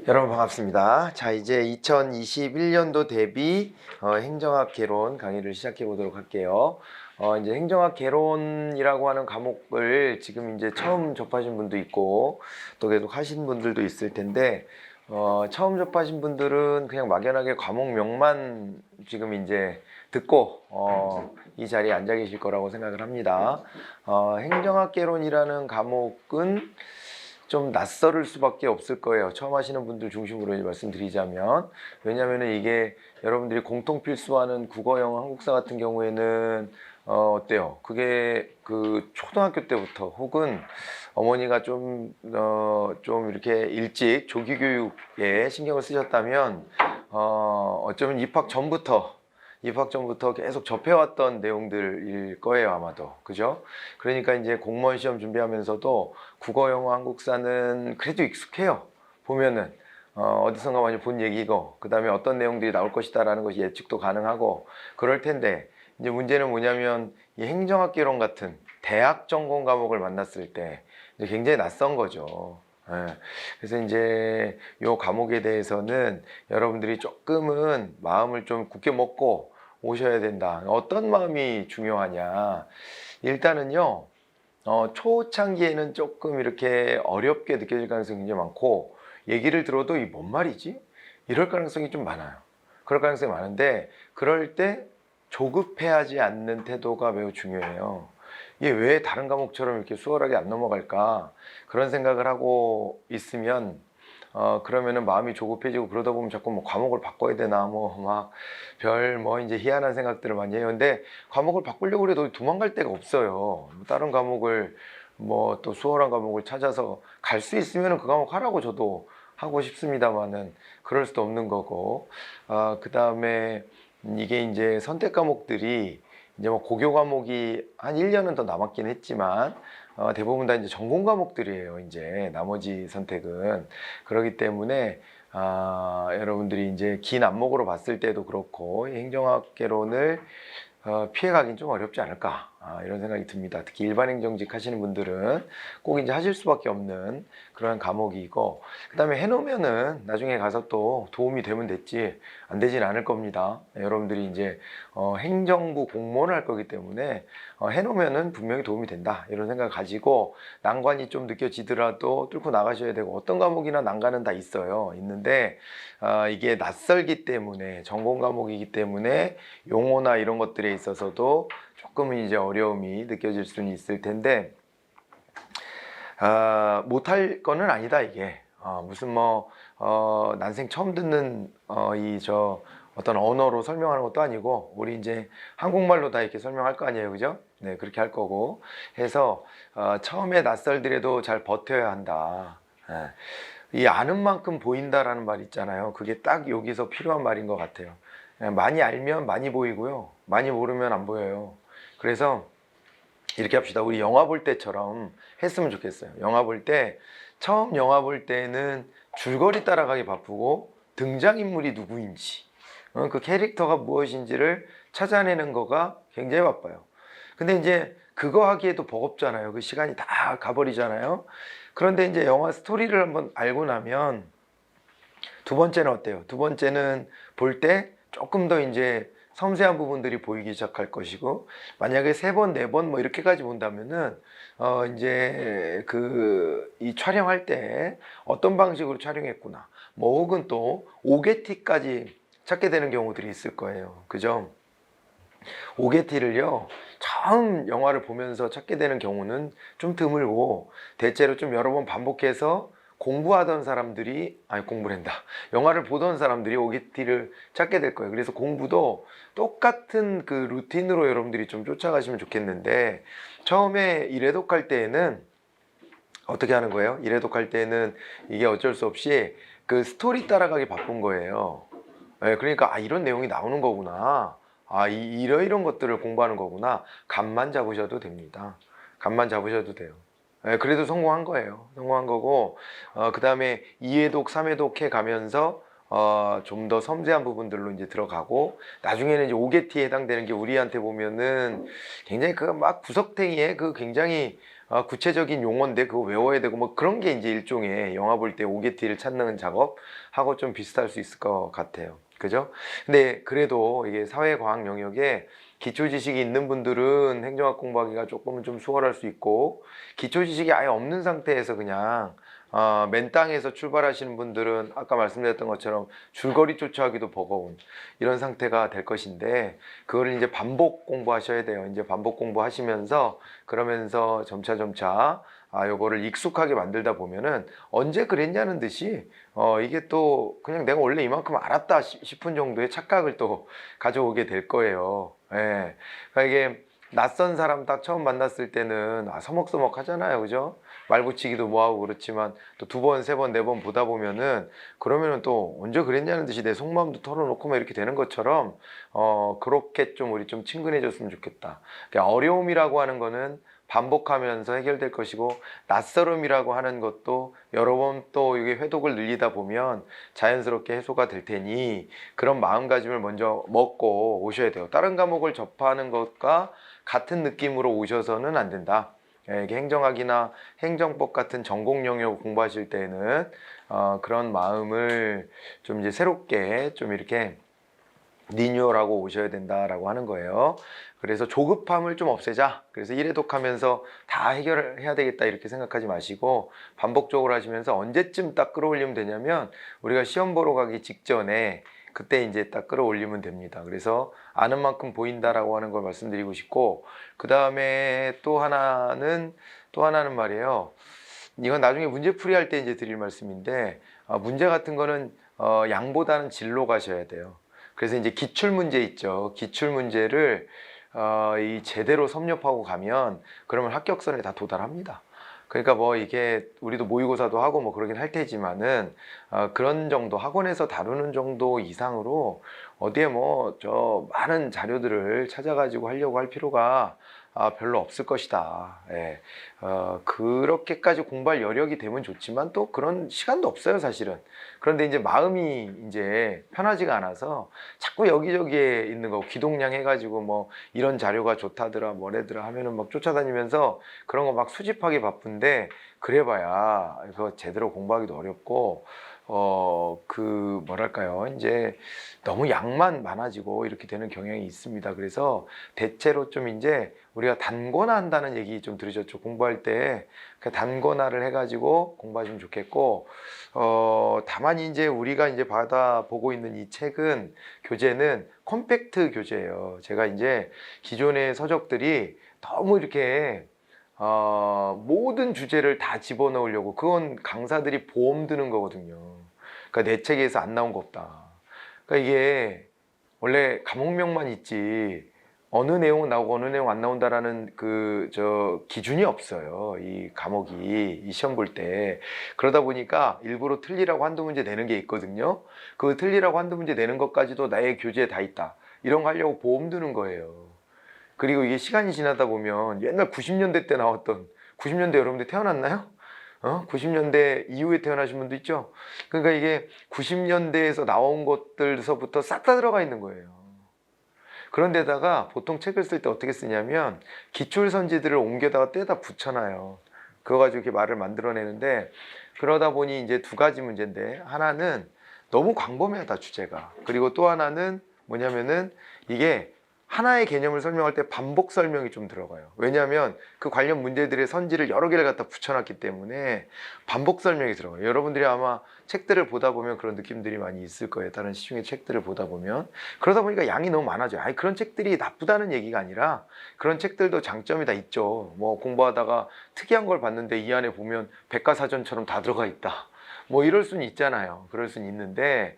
여러분 반갑습니다. 자, 이제 2021년도 대비 행정학 개론 강의를 시작해 보도록 할게요. 이제 행정학 개론이라고 하는 과목을 지금 이제 처음 접하신 분도 있고 또 계속 하신 분들도 있을 텐데 처음 접하신 분들은 그냥 막연하게 과목명만 지금 이제 듣고 이 자리에 앉아 계실 거라고 생각을 합니다. 행정학 개론이라는 과목은 좀 낯설을 수밖에 없을 거예요. 처음 하시는 분들 중심으로 말씀드리자면, 왜냐하면 이게 여러분들이 공통 필수하는 국어, 영어, 한국사 같은 경우에는 어때요? 그게 그 초등학교 때부터 혹은 어머니가 좀 이렇게 일찍 조기 교육에 신경을 쓰셨다면 어쩌면 입학 전부터 계속 접해왔던 내용들일 거예요, 아마도. 그죠? 그러니까 이제 공무원 시험 준비하면서도 국어, 영어, 한국사는 그래도 익숙해요. 보면은 어디선가 많이 본 얘기고, 그 다음에 어떤 내용들이 나올 것이다라는 것이 예측도 가능하고 그럴 텐데, 이제 문제는 뭐냐면 이 행정학개론 같은 대학 전공 과목을 만났을 때 이제 굉장히 낯선 거죠. 예. 그래서 이제 이 과목에 대해서는 여러분들이 조금은 마음을 좀 굳게 먹고 오셔야 된다. 어떤 마음이 중요하냐? 일단은요, 초창기에는 조금 이렇게 어렵게 느껴질 가능성이 굉장히 많고, 얘기를 들어도 이 뭔 말이지? 이럴 가능성이 좀 많아요. 그럴 가능성이 많은데, 그럴 때 조급해하지 않는 태도가 매우 중요해요. 이게 왜 다른 과목처럼 이렇게 수월하게 안 넘어갈까? 그런 생각을 하고 있으면, 그러면은 마음이 조급해지고 그러다 보면 자꾸 뭐 과목을 바꿔야 되나, 이제 희한한 생각들을 많이 해요. 근데 과목을 바꾸려고 해도 도망갈 데가 없어요. 다른 과목을 뭐 또 수월한 과목을 찾아서 갈 수 있으면 그 과목 하라고 저도 하고 싶습니다만은 그럴 수도 없는 거고. 그 다음에 이게 이제 선택 과목들이 이제 뭐 고교 과목이 한 1년은 더 남았긴 했지만 대부분 다 이제 전공 과목들이에요. 이제 나머지 선택은 그렇기 때문에 여러분들이 이제 긴 안목으로 봤을 때도 그렇고 행정학개론을 피해가긴 좀 어렵지 않을까 이런 생각이 듭니다. 특히 일반 행정직 하시는 분들은 꼭 이제 하실 수밖에 없는 그런 과목이고, 그 다음에 해놓으면은 나중에 가서 또 도움이 되면 됐지 안 되진 않을 겁니다. 여러분들이 이제 행정부 공무원을 할 거기 때문에 해놓으면은 분명히 도움이 된다 이런 생각을 가지고, 난관이 좀 느껴지더라도 뚫고 나가셔야 되고, 어떤 과목이나 난관은 다 있는데 이게 낯설기 때문에, 전공 과목이기 때문에 용어나 이런 것들에 있어서도 조금은 이제 어려움이 느껴질 수는 있을 텐데, 못할 거는 아니다 이게. 무슨 난생 처음 듣는 어떤 언어로 설명하는 것도 아니고, 우리 이제 한국말로 다 이렇게 설명할 거 아니에요, 그죠? 네, 그렇게 할 거고 해서 처음에 낯설더라도 잘 버텨야 한다. 이 아는 만큼 보인다라는 말 있잖아요. 그게 딱 여기서 필요한 말인 것 같아요. 많이 알면 많이 보이고요, 많이 모르면 안 보여요. 그래서 이렇게 합시다. 우리 영화 볼 때처럼 했으면 좋겠어요. 처음 영화 볼 때는 줄거리 따라가기 바쁘고 등장인물이 누구인지, 그 캐릭터가 무엇인지를 찾아내는 거가 굉장히 바빠요. 근데 이제 그거 하기에도 버겁잖아요. 그 시간이 다 가버리잖아요. 그런데 이제 영화 스토리를 한번 알고 나면 두 번째는 어때요? 두 번째는 볼 때 조금 더 이제 섬세한 부분들이 보이기 시작할 것이고, 만약에 세 번, 네 번 뭐 이렇게까지 본다면은 이제 이 촬영할 때 어떤 방식으로 촬영했구나, 뭐 혹은 또 오게티까지 찾게 되는 경우들이 있을 거예요. 그죠? 오게티를요, 처음 영화를 보면서 찾게 되는 경우는 좀 드물고, 대체로 좀 여러 번 반복해서 공부하던 사람들이, 아니 공부를 한다, 영화를 보던 사람들이 오게티를 찾게 될 거예요. 그래서 공부도 똑같은 그 루틴으로 여러분들이 좀 쫓아가시면 좋겠는데, 처음에 일회독할 때에는 어떻게 하는 거예요? 일회독할 때는 이게 어쩔 수 없이 그 스토리 따라가기 바쁜 거예요. 그러니까 이런 내용이 나오는 거구나, 이런 것들을 공부하는 거구나, 감만 잡으셔도 됩니다. 감만 잡으셔도 돼요. 그래도 성공한 거예요. 성공한 거고, 그 다음에 2회독, 3회독 해 가면서 좀 더 섬세한 부분들로 이제 들어가고, 나중에는 이제 오게티에 해당되는 게 우리한테 보면은 굉장히 그 막 구석탱이에 그 굉장히 구체적인 용어인데 그거 외워야 되고 뭐 그런 게 이제 일종의 영화 볼 때 오게티를 찾는 작업하고 좀 비슷할 수 있을 것 같아요. 그죠? 근데 그래도 이게 사회과학 영역에 기초 지식이 있는 분들은 행정학 공부하기가 조금은 좀 수월할 수 있고, 기초 지식이 아예 없는 상태에서 그냥 맨 땅에서 출발하시는 분들은 아까 말씀드렸던 것처럼 줄거리 쫓아가기도 버거운 이런 상태가 될 것인데, 그거를 이제 반복 공부하셔야 돼요. 이제 반복 공부하시면서 그러면서 점차 요거를 익숙하게 만들다 보면은 언제 그랬냐는 듯이 이게 또 그냥 내가 원래 이만큼 알았다 싶은 정도의 착각을 또 가져오게 될 거예요. 예. 그러니까 이게 낯선 사람 딱 처음 만났을 때는 서먹서먹 하잖아요. 그죠? 말 붙이기도 뭐하고 그렇지만 또 두 번, 세 번, 네 번 보다 보면은 그러면은 또 언제 그랬냐는 듯이 내 속마음도 털어놓고 막 이렇게 되는 것처럼 그렇게 좀 우리 좀 친근해졌으면 좋겠다. 그러니까 어려움이라고 하는 거는 반복하면서 해결될 것이고, 낯설음이라고 하는 것도 여러 번 또 이게 회독을 늘리다 보면 자연스럽게 해소가 될 테니 그런 마음가짐을 먼저 먹고 오셔야 돼요. 다른 과목을 접하는 것과 같은 느낌으로 오셔서는 안 된다. 이게 행정학이나 행정법 같은 전공 영역 공부하실 때는 그런 마음을 좀 이제 새롭게 좀 이렇게 리뉴얼하고 오셔야 된다라고 하는 거예요. 그래서 조급함을 좀 없애자. 그래서 1회독하면서 다 해결을 해야 되겠다 이렇게 생각하지 마시고 반복적으로 하시면서 언제쯤 딱 끌어올리면 되냐면 우리가 시험 보러 가기 직전에 그때 이제 딱 끌어올리면 됩니다. 그래서 아는 만큼 보인다라고 하는 걸 말씀드리고 싶고, 그 다음에 또 하나는 말이에요. 이건 나중에 문제풀이 할 때 이제 드릴 말씀인데, 문제 같은 거는 양보다는 질로 가셔야 돼요. 그래서 이제 기출 문제 있죠. 기출 문제를 이 제대로 섭렵하고 가면 그러면 합격선에 다 도달합니다. 그러니까 뭐 이게 우리도 모의고사도 하고 뭐 그러긴 할 테지만은 그런 정도 학원에서 다루는 정도 이상으로 어디에 뭐 저 많은 자료들을 찾아가지고 하려고 할 필요가 별로 없을 것이다. 예. 그렇게까지 공부할 여력이 되면 좋지만 또 그런 시간도 없어요, 사실은. 그런데 이제 마음이 이제 편하지가 않아서 자꾸 여기저기에 있는 거 귀동냥 해가지고 뭐 이런 자료가 좋다더라, 뭐래더라 하면은 막 쫓아다니면서 그런 거 막 수집하기 바쁜데, 그래봐야 이거 제대로 공부하기도 어렵고, 그 뭐랄까요, 이제 너무 양만 많아지고 이렇게 되는 경향이 있습니다. 그래서 대체로 좀 이제 우리가 단권화 한다는 얘기 좀 들으셨죠? 공부할 때 단권화를 해가지고 공부하시면 좋겠고, 다만 이제 우리가 이제 받아보고 있는 이 책은, 교재는 컴팩트 교재예요. 제가 이제 기존의 서적들이 너무 이렇게 모든 주제를 다 집어넣으려고, 그건 강사들이 보험 드는 거거든요. 그러니까 내 책에서 안 나온 거 없다. 그러니까 이게 원래 과목명만 있지 어느 내용은 나오고 어느 내용 안 나온다라는 기준이 없어요. 이 과목이 이 시험 볼 때. 그러다 보니까 일부러 틀리라고 한두 문제 내는 게 있거든요. 그 틀리라고 한두 문제 내는 것까지도 나의 교재에 다 있다, 이런 거 하려고 보험 드는 거예요. 그리고 이게 시간이 지나다 보면 옛날 90년대 때 나왔던, 90년대 여러분들 태어났나요? 90년대 이후에 태어나신 분도 있죠? 그러니까 이게 90년대에서 나온 것들서부터 싹 다 들어가 있는 거예요. 그런데다가 보통 책을 쓸 때 어떻게 쓰냐면 기출선지들을 옮겨다가 떼다 붙여놔요. 그거 가지고 이렇게 말을 만들어내는데, 그러다 보니 이제 두 가지 문제인데, 하나는 너무 광범위하다, 주제가. 그리고 또 하나는 뭐냐면은 이게 하나의 개념을 설명할 때 반복 설명이 좀 들어가요. 왜냐하면 그 관련 문제들의 선지를 여러 개를 갖다 붙여놨기 때문에 반복 설명이 들어가요. 여러분들이 아마 책들을 보다 보면 그런 느낌들이 많이 있을 거예요. 다른 시중의 책들을 보다 보면. 그러다 보니까 양이 너무 많아져요. 아니, 그런 책들이 나쁘다는 얘기가 아니라 그런 책들도 장점이 다 있죠. 뭐 공부하다가 특이한 걸 봤는데 이 안에 보면 백과사전처럼 다 들어가 있다, 뭐 이럴 수는 있잖아요. 그럴 수는 있는데,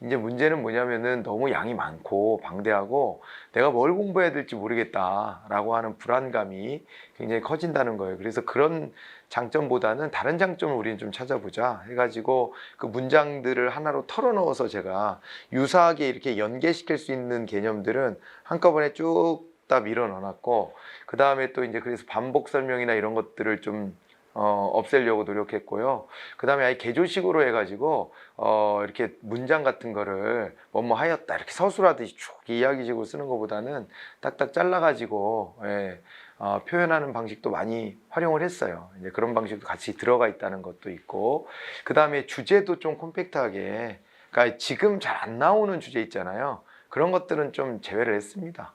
이제 문제는 뭐냐면은 너무 양이 많고 방대하고 내가 뭘 공부해야 될지 모르겠다라고 하는 불안감이 굉장히 커진다는 거예요. 그래서 그런 장점보다는 다른 장점을 우리는 좀 찾아보자 해가지고 그 문장들을 하나로 털어넣어서 제가 유사하게 이렇게 연계시킬 수 있는 개념들은 한꺼번에 쭉 다 밀어 넣어놨고, 그 다음에 또 이제 그래서 반복 설명이나 이런 것들을 좀 없애려고 노력했고요. 그 다음에 아예 개조식으로 해가지고 이렇게 문장 같은 거를 뭐뭐 하였다 이렇게 서술하듯이 쭉 이야기식으로 쓰는 것보다는 딱딱 잘라가지고 표현하는 방식도 많이 활용을 했어요. 이제 그런 방식도 같이 들어가 있다는 것도 있고, 그 다음에 주제도 좀 콤팩트하게, 그러니까 지금 잘 안 나오는 주제 있잖아요. 그런 것들은 좀 제외를 했습니다.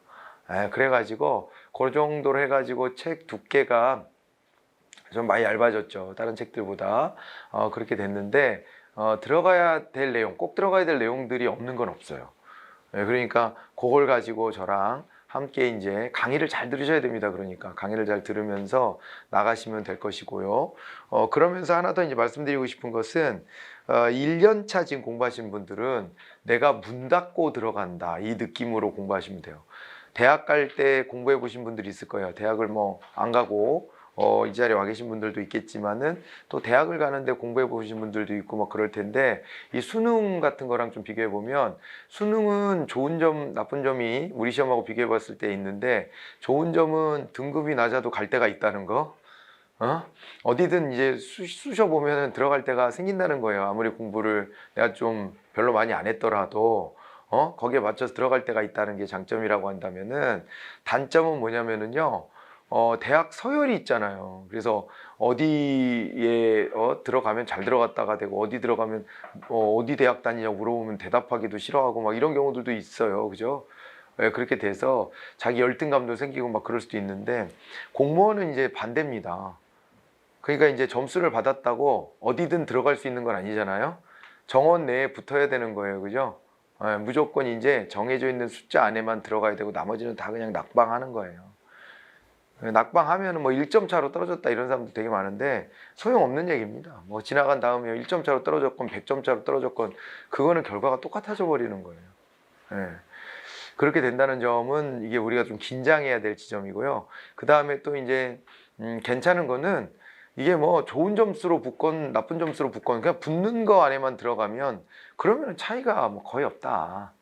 그래가지고 그 정도로 해가지고 책 두께가 좀 많이 얇아졌죠. 다른 책들보다. 그렇게 됐는데 들어가야 될 내용, 꼭 들어가야 될 내용들이 없는 건 없어요. 그러니까 그걸 가지고 저랑 함께 이제 강의를 잘 들으셔야 됩니다. 그러니까 강의를 잘 들으면서 나가시면 될 것이고요. 그러면서 하나 더 이제 말씀드리고 싶은 것은 1년 차 지금 공부하신 분들은 내가 문 닫고 들어간다 이 느낌으로 공부하시면 돼요. 대학 갈 때 공부해 보신 분들이 있을 거예요. 대학을 뭐 안 가고 이 자리에 와 계신 분들도 있겠지만은 또 대학을 가는데 공부해 보신 분들도 있고 뭐 그럴 텐데, 이 수능 같은 거랑 좀 비교해 보면 수능은 좋은 점 나쁜 점이 우리 시험하고 비교해 봤을 때 있는데, 좋은 점은 등급이 낮아도 갈 데가 있다는 거. 어디든 이제 쑤셔 보면 들어갈 때가 생긴다는 거예요. 아무리 공부를 내가 좀 별로 많이 안 했더라도 거기에 맞춰서 들어갈 때가 있다는 게 장점이라고 한다면은, 단점은 뭐냐면은요, 대학 서열이 있잖아요. 그래서 어디에 들어가면 잘 들어갔다가 되고, 어디 들어가면 어디 대학 다니냐고 물어보면 대답하기도 싫어하고 막 이런 경우들도 있어요. 그죠? 그렇게 돼서 자기 열등감도 생기고 막 그럴 수도 있는데, 공무원은 이제 반대입니다. 그러니까 이제 점수를 받았다고 어디든 들어갈 수 있는 건 아니잖아요. 정원 내에 붙어야 되는 거예요. 그죠? 무조건 이제 정해져 있는 숫자 안에만 들어가야 되고 나머지는 다 그냥 낙방하는 거예요. 낙방하면 뭐 1점 차로 떨어졌다 이런 사람도 되게 많은데 소용없는 얘기입니다. 뭐 지나간 다음에 1점 차로 떨어졌건 100점 차로 떨어졌건 그거는 결과가 똑같아져 버리는 거예요. 그렇게 된다는 점은 이게 우리가 좀 긴장해야 될 지점이고요. 그 다음에 또 이제 괜찮은 거는, 이게 뭐 좋은 점수로 붙건 나쁜 점수로 붙건 그냥 붙는 거 안에만 들어가면 그러면 차이가 뭐 거의 없다.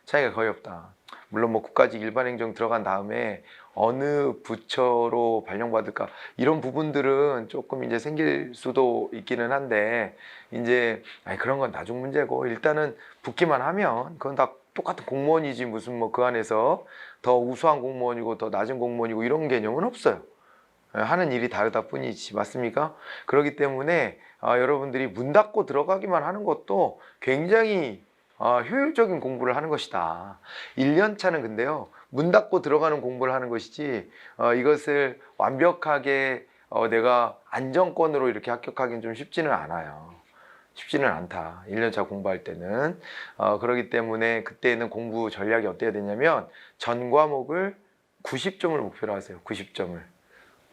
차이가 거의 없다. 물론 뭐 국가직 일반행정 들어간 다음에 어느 부처로 발령받을까 이런 부분들은 조금 이제 생길 수도 있기는 한데, 이제 그런 건 나중 문제고, 일단은 붙기만 하면 그건 다 똑같은 공무원이지 무슨 뭐 그 안에서 더 우수한 공무원이고 더 낮은 공무원이고 이런 개념은 없어요. 하는 일이 다르다 뿐이지. 맞습니까? 그렇기 때문에 여러분들이 문 닫고 들어가기만 하는 것도 굉장히 효율적인 공부를 하는 것이다. 1년 차는 근데요, 문 닫고 들어가는 공부를 하는 것이지 이것을 완벽하게 내가 안정권으로 이렇게 합격하기는 좀 쉽지는 않아요. 쉽지는 않다. 1년 차 공부할 때는. 그렇기 때문에 그때는 공부 전략이 어때야 되냐면, 전 과목을 90점을 목표로 하세요. 90점을.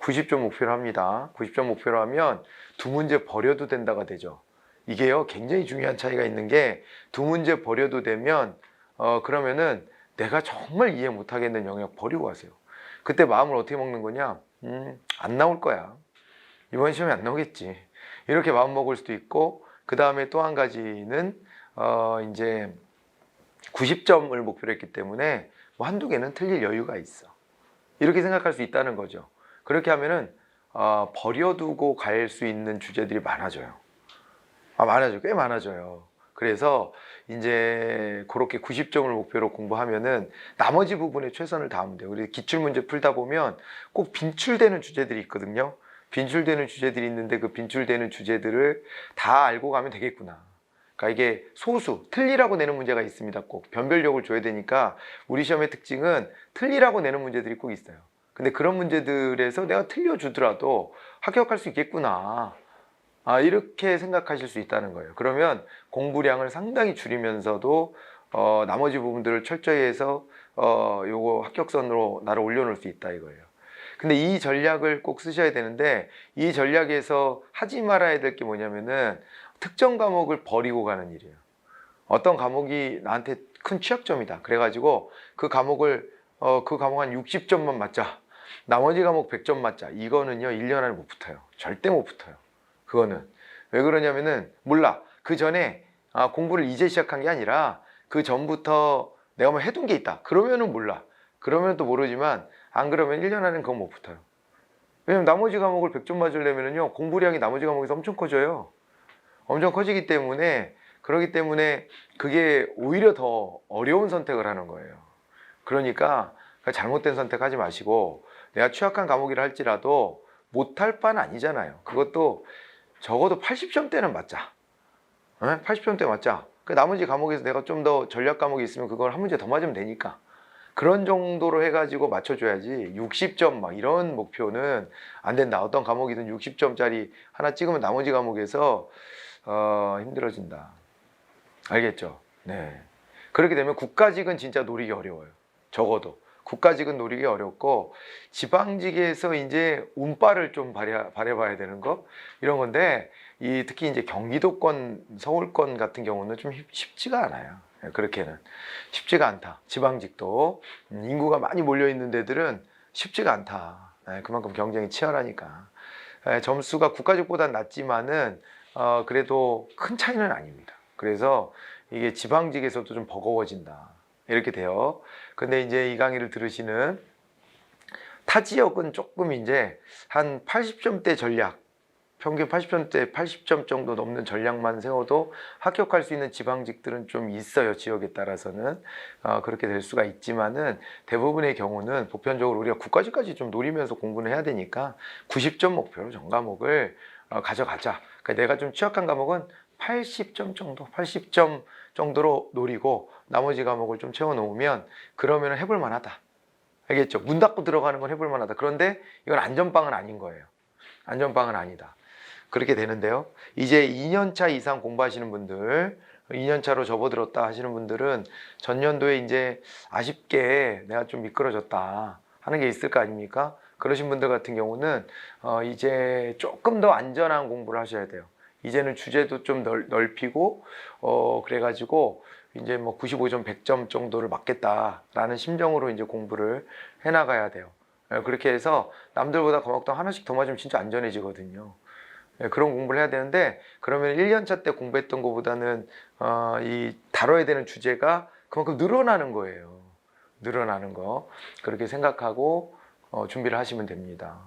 90점 목표로 합니다. 90점 목표로 하면 두 문제 버려도 된다가 되죠. 이게요, 굉장히 중요한 차이가 있는 게, 두 문제 버려도 되면 그러면은 내가 정말 이해 못하겠는 영역 버리고 가세요. 그때 마음을 어떻게 먹는 거냐? 안 나올 거야. 이번 시험에 안 나오겠지. 이렇게 마음 먹을 수도 있고, 그 다음에 또 한 가지는 이제 90점을 목표로 했기 때문에 뭐 한두 개는 틀릴 여유가 있어. 이렇게 생각할 수 있다는 거죠. 그렇게 하면은 버려두고 갈 수 있는 주제들이 많아져요. 많아져요. 꽤 많아져요. 그래서 이제 그렇게 90점을 목표로 공부하면은 나머지 부분에 최선을 다하면 돼요. 우리 기출문제 풀다 보면 꼭 빈출되는 주제들이 있거든요. 빈출되는 주제들이 있는데 그 빈출되는 주제들을 다 알고 가면 되겠구나. 그러니까 이게 소수, 틀리라고 내는 문제가 있습니다. 꼭 변별력을 줘야 되니까 우리 시험의 특징은 틀리라고 내는 문제들이 꼭 있어요. 근데 그런 문제들에서 내가 틀려주더라도 합격할 수 있겠구나. 이렇게 생각하실 수 있다는 거예요. 그러면 공부량을 상당히 줄이면서도 나머지 부분들을 철저히 해서 요거 합격선으로 나를 올려놓을 수 있다 이거예요. 근데 이 전략을 꼭 쓰셔야 되는데, 이 전략에서 하지 말아야 될 게 뭐냐면은 특정 과목을 버리고 가는 일이에요. 어떤 과목이 나한테 큰 취약점이다. 그래가지고 그 과목 한 60점만 맞자. 나머지 과목 100점 맞자. 이거는요, 1년 안에 못 붙어요. 절대 못 붙어요. 그거는. 왜 그러냐면은 몰라. 그 전에 공부를 이제 시작한 게 아니라 그 전부터 내가 뭐 해둔 게 있다. 그러면은 몰라. 그러면 또 모르지만, 안 그러면 1년 안에는 그건 못 붙어요. 왜냐면 나머지 과목을 100점 맞으려면요 공부량이 나머지 과목에서 엄청 커져요. 엄청 커지기 때문에 그러기 때문에 그게 오히려 더 어려운 선택을 하는 거예요. 그러니까 잘못된 선택하지 마시고 내가 취약한 과목이라 할지라도 못할 바는 아니잖아요. 그것도 적어도 80점대는 맞자. 80점대 맞자. 그 나머지 과목에서 내가 좀 더 전략 과목이 있으면 그걸 한 문제 더 맞으면 되니까. 그런 정도로 해가지고 맞춰줘야지 60점 막 이런 목표는 안 된다. 어떤 과목이든 60점짜리 하나 찍으면 나머지 과목에서 힘들어진다. 알겠죠? 네. 그렇게 되면 국가직은 진짜 노리기 어려워요. 적어도. 국가직은 노리기 어렵고 지방직에서 이제 운빨을 좀 발휘해봐야 되는 거 이런 건데 특히 이제 경기도권, 서울권 같은 경우는 좀 쉽지가 않아요. 그렇게는 쉽지가 않다. 지방직도 인구가 많이 몰려 있는 데들은 쉽지가 않다. 그만큼 경쟁이 치열하니까 점수가 국가직보다는 낮지만은 그래도 큰 차이는 아닙니다. 그래서 이게 지방직에서도 좀 버거워진다. 이렇게 돼요. 근데 이제 이 강의를 들으시는 타 지역은 조금 이제 한 80점대 전략, 평균 80점대 80점 정도 넘는 전략만 세워도 합격할 수 있는 지방직들은 좀 있어요. 지역에 따라서는 그렇게 될 수가 있지만은 대부분의 경우는 보편적으로 우리가 국가직까지 좀 노리면서 공부는 해야 되니까 90점 목표로 전 과목을 가져가자. 그러니까 내가 좀 취약한 과목은 80점 정도, 80점 정도로 노리고 나머지 과목을 좀 채워놓으면 그러면 해볼 만하다. 알겠죠? 문 닫고 들어가는 건 해볼 만하다. 그런데 이건 안전빵은 아닌 거예요. 안전빵은 아니다. 그렇게 되는데요. 이제 2년차 이상 공부하시는 분들, 2년차로 접어들었다 하시는 분들은 전년도에 이제 아쉽게 내가 좀 미끄러졌다 하는 게 있을 거 아닙니까? 그러신 분들 같은 경우는 이제 조금 더 안전한 공부를 하셔야 돼요. 이제는 주제도 좀 넓히고 그래가지고 이제 뭐 95점, 100점 정도를 맞겠다라는 심정으로 이제 공부를 해나가야 돼요. 그렇게 해서 남들보다 과목당 하나씩 더 맞으면 진짜 안전해지거든요. 그런 공부를 해야 되는데 그러면 1년차 때 공부했던 것보다는 이 다뤄야 되는 주제가 그만큼 늘어나는 거예요. 늘어나는 거. 그렇게 생각하고 준비를 하시면 됩니다.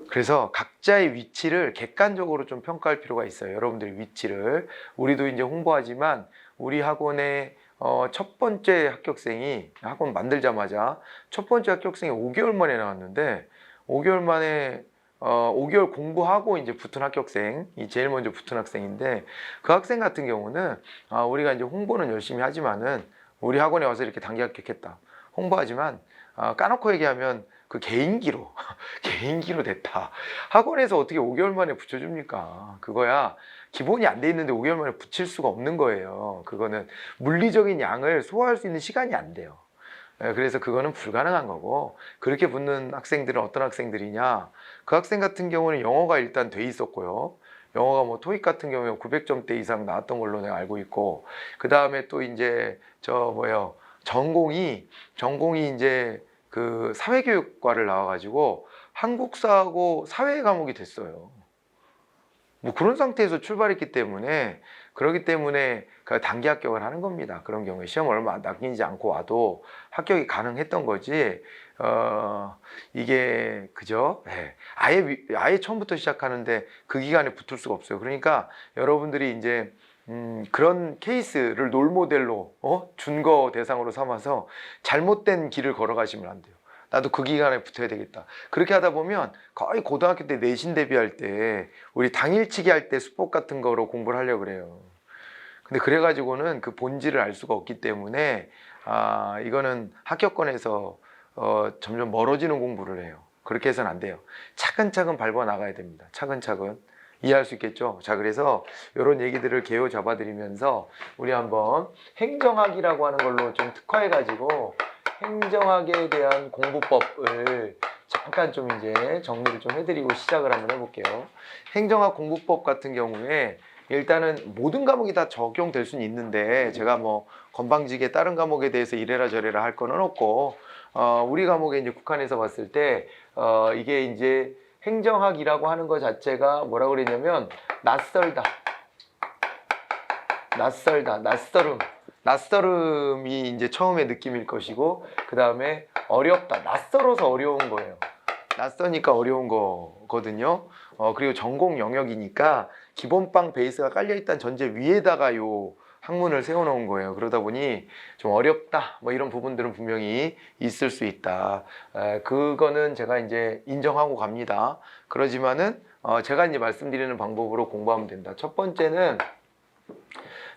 그래서 각자의 위치를 객관적으로 좀 평가할 필요가 있어요. 여러분들의 위치를. 우리도 이제 홍보하지만 우리 학원의 첫 번째 합격생이 학원 만들자마자 첫 번째 합격생이 5개월 만에 나왔는데 5개월 만에 5개월 공부하고 이제 붙은 합격생이 제일 먼저 붙은 학생인데 그 학생 같은 경우는 우리가 이제 홍보는 열심히 하지만은 우리 학원에 와서 이렇게 단기 합격했다. 홍보하지만 까놓고 얘기하면 그 개인기로 개인기로 됐다. 학원에서 어떻게 5개월 만에 붙여줍니까? 그거야 기본이 안 돼 있는데 5개월 만에 붙일 수가 없는 거예요. 그거는 물리적인 양을 소화할 수 있는 시간이 안 돼요. 그래서 그거는 불가능한 거고 그렇게 붙는 학생들은 어떤 학생들이냐? 그 학생 같은 경우는 영어가 일단 돼 있었고요. 영어가 뭐 토익 같은 경우에 900점대 이상 나왔던 걸로 내가 알고 있고 그 다음에 또 이제 전공이 이제 그 사회교육과를 나와가지고 한국사하고 사회 과목이 됐어요. 뭐 그런 상태에서 출발했기 때문에 그렇기 때문에 그 단기 합격을 하는 겁니다. 그런 경우에 시험 얼마 남기지 않고 와도 합격이 가능했던 거지. 이게 그죠? 네. 아예 처음부터 시작하는데 그 기간에 붙을 수가 없어요. 그러니까 여러분들이 이제 그런 케이스를 롤모델로 준거 대상으로 삼아서 잘못된 길을 걸어가시면 안 돼요. 나도 그 기간에 붙어야 되겠다. 그렇게 하다 보면 거의 고등학교 때 내신 대비할 때 우리 당일치기 할 때 수법 같은 거로 공부를 하려고 그래요. 근데 그래가지고는 그 본질을 알 수가 없기 때문에 이거는 합격권에서 점점 멀어지는 공부를 해요. 그렇게 해서는 안 돼요. 차근차근 밟아 나가야 됩니다. 차근차근. 이해할 수 있겠죠? 자, 그래서 이런 얘기들을 개요 잡아드리면서 우리 한번 행정학이라고 하는 걸로 좀 특화해가지고 행정학에 대한 공부법을 잠깐 좀 이제 정리를 좀 해드리고 시작을 한번 해볼게요. 행정학 공부법 같은 경우에 일단은 모든 과목이 다 적용될 수는 있는데 제가 뭐 건방지게 다른 과목에 대해서 이래라 저래라 할 거는 없고 우리 과목에 이제 국한해서 봤을 때 이게 이제 행정학이라고 하는 것 자체가 뭐라고 그랬냐면 낯설다, 낯설음이 이제 처음에 느낌일 것이고 그 다음에 어렵다, 낯설어서 어려운 거예요. 낯서니까 어려운 거거든요. 그리고 전공 영역이니까 기본빵 베이스가 깔려있다는 전제 위에다가 요 학문을 세워놓은 거예요. 그러다 보니 좀 어렵다 뭐 이런 부분들은 분명히 있을 수 있다. 그거는 제가 이제 인정하고 갑니다. 그러지만은 제가 이제 말씀드리는 방법으로 공부하면 된다. 첫 번째는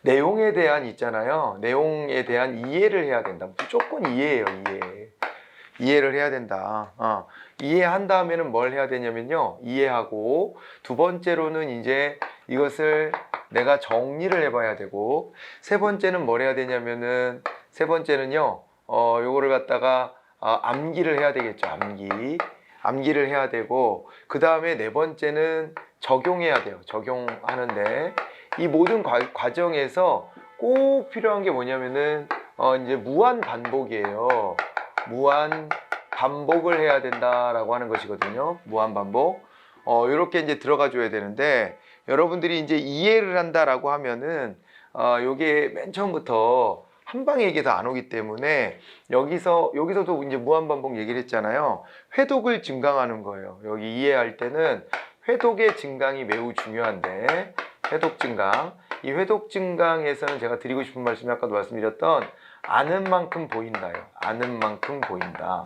내용에 대한 있잖아요. 내용에 대한 이해를 해야 된다. 무조건 이해예요. 이해를 해야 된다. 이해한 다음에는 뭘 해야 되냐면요. 이해하고 두 번째로는 이제 이것을 내가 정리를 해봐야 되고 세 번째는 뭘 해야 되냐면은 세 번째는요. 요거를 갖다가 암기를 해야 되겠죠. 암기를 해야 되고 그 다음에 네 번째는 적용해야 돼요. 적용하는데 이 모든 과정에서 꼭 필요한 게 뭐냐면은 이제 무한 반복이에요. 무한 반복을 해야 된다라고 하는 것이거든요. 무한 반복. 이렇게 이제 들어가 줘야 되는데 여러분들이 이제 이해를 한다라고 하면은 요게 맨 처음부터 한 방에 이게 다 안 오기 때문에 여기서도 이제 무한 반복 얘기를 했잖아요. 회독을 증강하는 거예요. 여기 이해할 때는 회독의 증강이 매우 중요한데 회독 증강. 이 회독 증강에서는 제가 드리고 싶은 말씀이 아까도 말씀드렸던 아는 만큼 보인다요. 아는 만큼 보인다.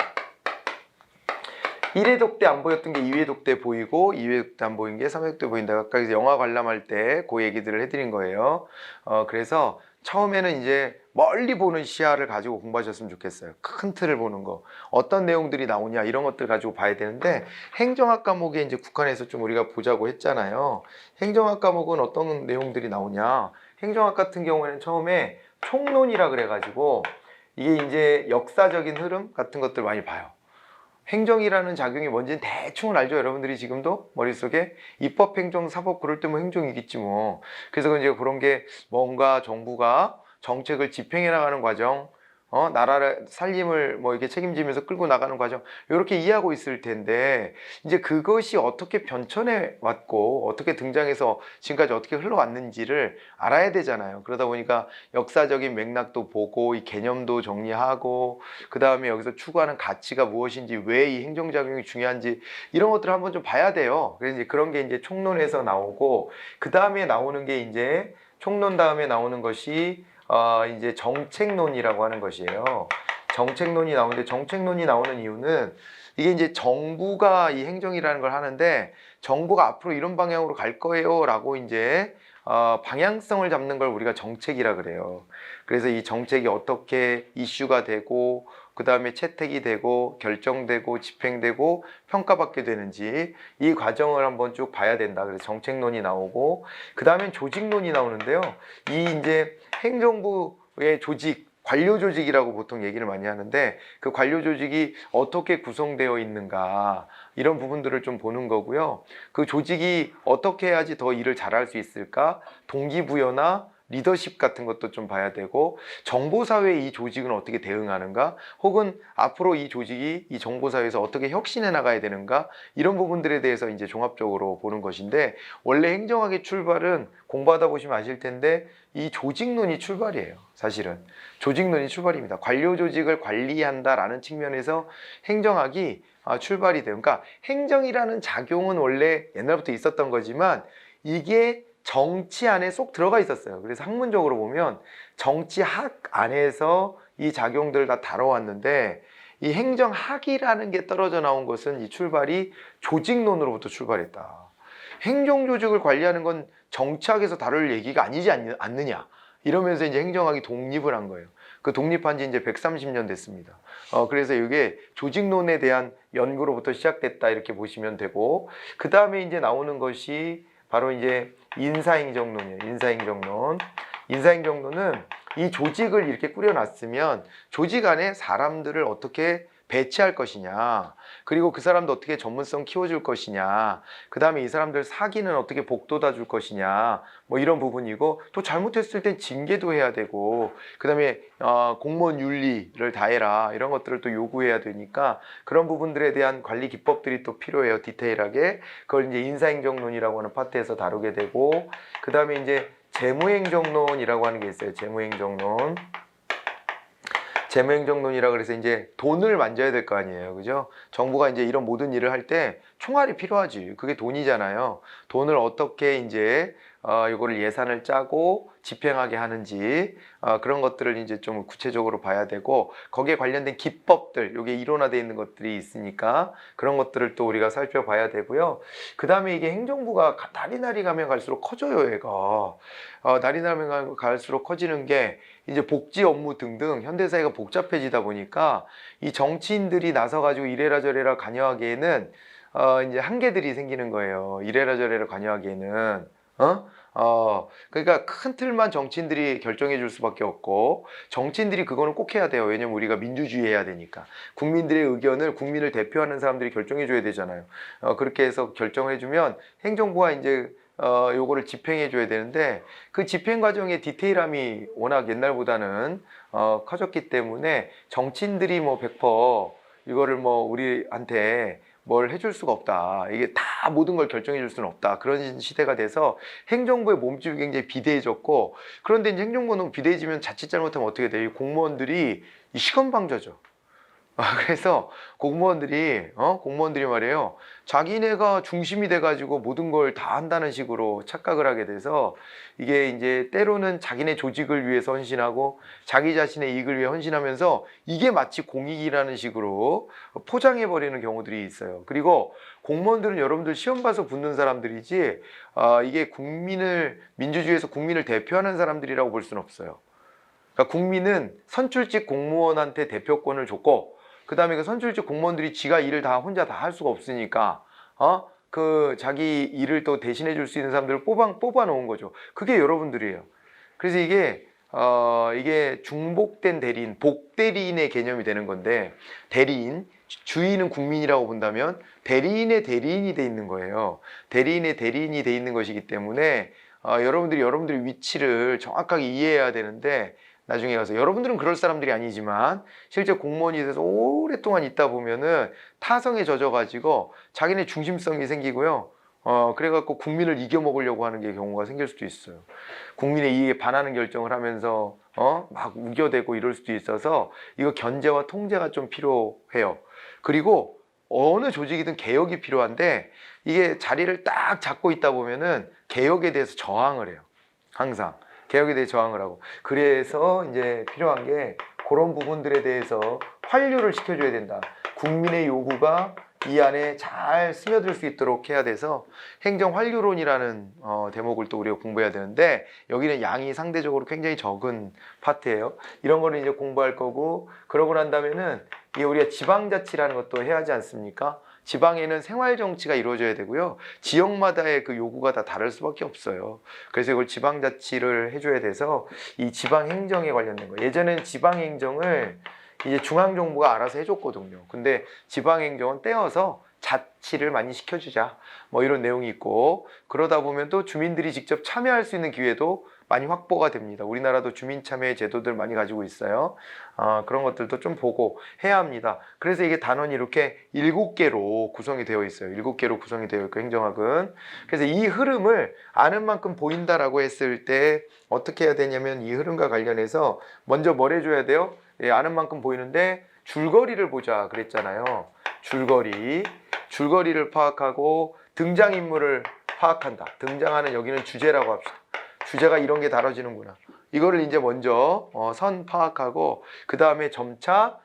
1회독 때 안 보였던 게 2회독 때 보이고 2회독 때 안 보인 게 3회독 때 보인다. 아까 영화 관람할 때 그 얘기들을 해드린 거예요. 그래서 처음에는 이제 멀리 보는 시야를 가지고 공부하셨으면 좋겠어요. 큰 틀을 보는 거. 어떤 내용들이 나오냐 이런 것들 가지고 봐야 되는데 행정학 과목에 이제 국한해서 좀 우리가 보자고 했잖아요. 행정학 과목은 어떤 내용들이 나오냐. 행정학 같은 경우에는 처음에 총론이라 그래가지고 이게 이제 역사적인 흐름 같은 것들 많이 봐요. 행정이라는 작용이 뭔지는 대충은 알죠. 여러분들이 지금도 머릿속에 입법, 행정, 사법 그럴 때 뭐 행정이겠지 뭐. 그래서 이제 그런 게 뭔가 정부가 정책을 집행해 나가는 과정, 나라를 살림을 뭐 이렇게 책임지면서 끌고 나가는 과정 이렇게 이해하고 있을 텐데 이제 그것이 어떻게 변천해 왔고 어떻게 등장해서 지금까지 어떻게 흘러왔는지를 알아야 되잖아요. 그러다 보니까 역사적인 맥락도 보고 이 개념도 정리하고 그 다음에 여기서 추구하는 가치가 무엇인지 왜 이 행정작용이 중요한지 이런 것들을 한번 좀 봐야 돼요. 그래서 이제 그런 게 이제 총론에서 나오고 그 다음에 나오는 게 이제 총론 다음에 나오는 것이 이제 정책론이라고 하는 것이에요. 정책론이 나오는데 정책론이 나오는 이유는 이게 이제 정부가 이 행정이라는 걸 하는데 정부가 앞으로 이런 방향으로 갈 거예요 라고 이제 방향성을 잡는 걸 우리가 정책이라 그래요. 그래서 이 정책이 어떻게 이슈가 되고 그 다음에 채택이 되고 결정되고 집행되고 평가받게 되는지 이 과정을 한번 쭉 봐야 된다. 그래서 정책론이 나오고 그 다음엔 조직론이 나오는데요. 이 이제 행정부의 조직 관료 조직이라고 보통 얘기를 많이 하는데 그 관료 조직이 어떻게 구성되어 있는가 이런 부분들을 좀 보는 거고요. 그 조직이 어떻게 해야지 더 일을 잘할 수 있을까? 동기부여나 리더십 같은 것도 좀 봐야 되고 정보사회의 이 조직은 어떻게 대응하는가 혹은 앞으로 이 조직이 이 정보사회에서 어떻게 혁신해 나가야 되는가 이런 부분들에 대해서 이제 종합적으로 보는 것인데 원래 행정학의 출발은 공부하다 보시면 아실 텐데 이 조직론이 출발이에요. 사실은 조직론이 출발입니다. 관료 조직을 관리한다라는 측면에서 행정학이 출발이 돼요. 그러니까 행정이라는 작용은 원래 옛날부터 있었던 거지만 이게 정치 안에 쏙 들어가 있었어요. 그래서 학문적으로 보면 정치학 안에서 이 작용들을 다 다뤄왔는데 이 행정학이라는 게 떨어져 나온 것은 이 출발이 조직론으로부터 출발했다. 행정조직을 관리하는 건 정치학에서 다룰 얘기가 아니지 않느냐. 이러면서 이제 행정학이 독립을 한 거예요. 그 독립한 지 이제 130년 됐습니다. 그래서 이게 조직론에 대한 연구로부터 시작됐다 이렇게 보시면 되고 그 다음에 이제 나오는 것이 바로 이제 인사행정론이에요. 인사행정론은 이 조직을 이렇게 꾸려놨으면 조직 안에 사람들을 어떻게 배치할 것이냐 그리고 그 사람도 어떻게 전문성 키워줄 것이냐 그 다음에 이 사람들 사기는 어떻게 복돋아 줄 것이냐 뭐 이런 부분이고 또 잘못했을 땐 징계도 해야 되고 그 다음에 공무원 윤리를 다해라 이런 것들을 또 요구해야 되니까 그런 부분들에 대한 관리 기법들이 또 필요해요. 디테일하게 그걸 이제 인사행정론이라고 하는 파트에서 다루게 되고 그 다음에 이제 재무행정론이라고 하는 게 있어요. 재무행정론 재무행정론이라 그래서 이제 돈을 만져야 될 거 아니에요. 그죠? 정부가 이제 이런 모든 일을 할 때 총알이 필요하지. 그게 돈이잖아요. 돈을 어떻게 이제 이거를 예산을 짜고 집행하게 하는지 그런 것들을 이제 좀 구체적으로 봐야 되고 거기에 관련된 기법들, 요게 이론화되어 있는 것들이 있으니까 그런 것들을 또 우리가 살펴봐야 되고요. 그 다음에 이게 행정부가 날이 가면 갈수록 커져요, 얘가. 날이 가면 갈수록 커지는 게 이제 복지 업무 등등 현대사회가 복잡해지다 보니까 이 정치인들이 나서가지고 이래라 저래라 관여하기에는 이제 한계들이 생기는 거예요. 이래라 저래라 관여하기에는. 그러니까 큰 틀만 정치인들이 결정해 줄 수밖에 없고 정치인들이 그거는 꼭 해야 돼요. 왜냐면 우리가 민주주의 해야 되니까. 국민들의 의견을 국민을 대표하는 사람들이 결정해 줘야 되잖아요. 그렇게 해서 결정을 해주면 행정부가 이제 요거를 집행해 줘야 되는데 그 집행 과정의 디테일함이 워낙 옛날보다는 커졌기 때문에 정치인들이 뭐 100% 이거를 뭐 우리한테 뭘 해줄 수가 없다. 이게 다 모든 걸 결정해 줄 수는 없다. 그런 시대가 돼서 행정부의 몸집이 굉장히 비대해졌고 그런데 이제 행정부가 너무 비대해지면 자칫 잘못하면 어떻게 돼요? 공무원들이 이 시건방져져. 그래서 공무원들이 말이에요. 자기네가 중심이 돼가지고 모든 걸 다 한다는 식으로 착각을 하게 돼서 이게 이제 때로는 자기네 조직을 위해서 헌신하고 자기 자신의 이익을 위해 헌신하면서 이게 마치 공익이라는 식으로 포장해버리는 경우들이 있어요. 그리고 공무원들은 여러분들 시험 봐서 붙는 사람들이지 이게 민주주의에서 국민을 대표하는 사람들이라고 볼 수는 없어요. 그러니까 국민은 선출직 공무원한테 대표권을 줬고 그 다음에 그 선출직 공무원들이 지가 일을 다 혼자 다 할 수가 없으니까 그 자기 일을 또 대신해 줄 수 있는 사람들을 뽑아 놓은 거죠. 그게 여러분들이에요. 그래서 이게 중복된 대리인, 복대리인의 개념이 되는 건데 대리인, 주인은 국민이라고 본다면 대리인의 대리인이 돼 있는 거예요. 대리인의 대리인이 돼 있는 것이기 때문에 여러분들의 위치를 정확하게 이해해야 되는데 나중에 가서 여러분들은 그럴 사람들이 아니지만 실제 공무원이 돼서 오랫동안 있다 보면은 타성에 져가지고 자기네 중심성이 생기고요. 그래갖고 국민을 이겨먹으려고 하는 게 경우가 생길 수도 있어요. 국민의 이익에 반하는 결정을 하면서 막 우겨대고 이럴 수도 있어서 이거 견제와 통제가 좀 필요해요. 그리고 어느 조직이든 개혁이 필요한데 이게 자리를 딱 잡고 있다 보면은 개혁에 대해서 저항을 해요. 항상. 개혁에 대해 저항을 하고 그래서 이제 필요한 게 그런 부분들에 대해서 환류를 시켜줘야 된다. 국민의 요구가 이 안에 잘 스며들 수 있도록 해야 돼서 행정 환류론이라는 대목을 또 우리가 공부해야 되는데 여기는 양이 상대적으로 굉장히 적은 파트예요. 이런 거를 이제 공부할 거고 그러고 난 다음에는 이게 우리가 지방자치라는 것도 해야 하지 않습니까? 지방에는 생활정치가 이루어져야 되고요. 지역마다의 그 요구가 다 다를 수밖에 없어요. 그래서 이걸 지방자치를 해줘야 돼서 이 지방행정에 관련된 거. 예전에는 지방행정을 이제 중앙정부가 알아서 해줬거든요. 근데 지방행정은 떼어서 자치를 많이 시켜주자. 뭐 이런 내용이 있고 그러다 보면 또 주민들이 직접 참여할 수 있는 기회도 많이 확보가 됩니다. 우리나라도 주민참여 제도들 많이 가지고 있어요. 그런 것들도 좀 보고 해야 합니다. 그래서 이게 단원이 이렇게 7개로 구성이 되어 있어요. 7개로 구성이 되어 있고 행정학은. 그래서 이 흐름을 아는 만큼 보인다라고 했을 때 어떻게 해야 되냐면 이 흐름과 관련해서 먼저 뭘 해줘야 돼요? 예, 아는 만큼 보이는데 줄거리를 보자 그랬잖아요. 줄거리를 파악하고 등장인물을 파악한다. 등장하는 여기는 주제라고 합시다. 주제가 이런 게 다뤄지는구나. 이거를 이제 먼저 선 파악하고 그 다음에 점차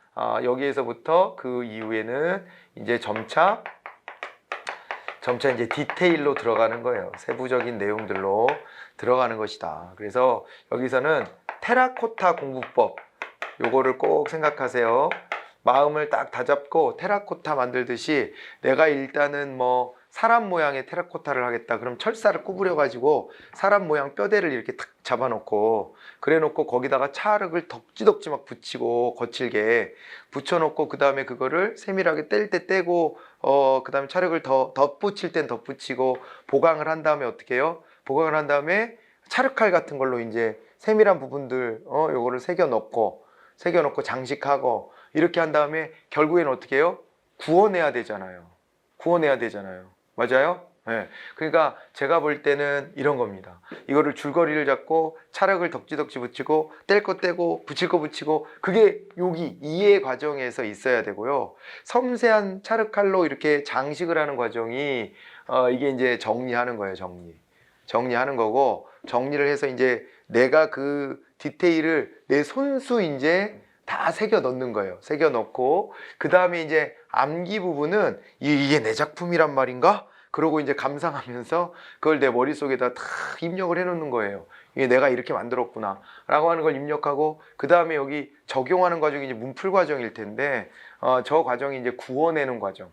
여기에서부터 그 이후에는 이제 점차 이제 디테일로 들어가는 거예요. 세부적인 내용들로 들어가는 것이다. 그래서 여기서는 테라코타 공부법 요거를 꼭 생각하세요. 마음을 딱 다잡고 테라코타 만들듯이 내가 일단은 뭐 사람 모양의 테라코타를 하겠다. 그럼 철사를 구부려 가지고 사람 모양 뼈대를 이렇게 탁 잡아놓고 그래 놓고 거기다가 찰흙을 덕지덕지 막 붙이고 거칠게 붙여놓고 그 다음에 그거를 세밀하게 뗄 때 떼고 그 다음에 찰흙을 더 덧붙일 땐 덧붙이고 보강을 한 다음에 어떻게 해요? 보강을 한 다음에 찰흙칼 같은 걸로 이제 세밀한 부분들 요거를 새겨 넣고 장식하고 이렇게 한 다음에 결국에는 어떻게 해요? 구워내야 되잖아요. 맞아요? 예. 그러니까 제가 볼 때는 이런 겁니다. 이거를 줄거리를 잡고 찰흙을 덕지덕지 붙이고 뗄 거 떼고 붙일 거 붙이고 그게 여기 이해 과정에서 있어야 되고요. 섬세한 찰흙칼로 이렇게 장식을 하는 과정이 이게 이제 정리하는 거예요. 정리하는 거고 정리를 해서 이제 내가 그 디테일을 내 손수 이제 다 새겨 넣는 거예요. 새겨 넣고 그 다음에 이제 암기 부분은 이게 내 작품이란 말인가? 그러고 이제 감상하면서 그걸 내 머릿속에다 다 입력을 해 놓는 거예요. 이게 내가 이렇게 만들었구나 라고 하는 걸 입력하고 그 다음에 여기 적용하는 과정이 이제 문풀 과정일 텐데 저 과정이 이제 구워내는 과정.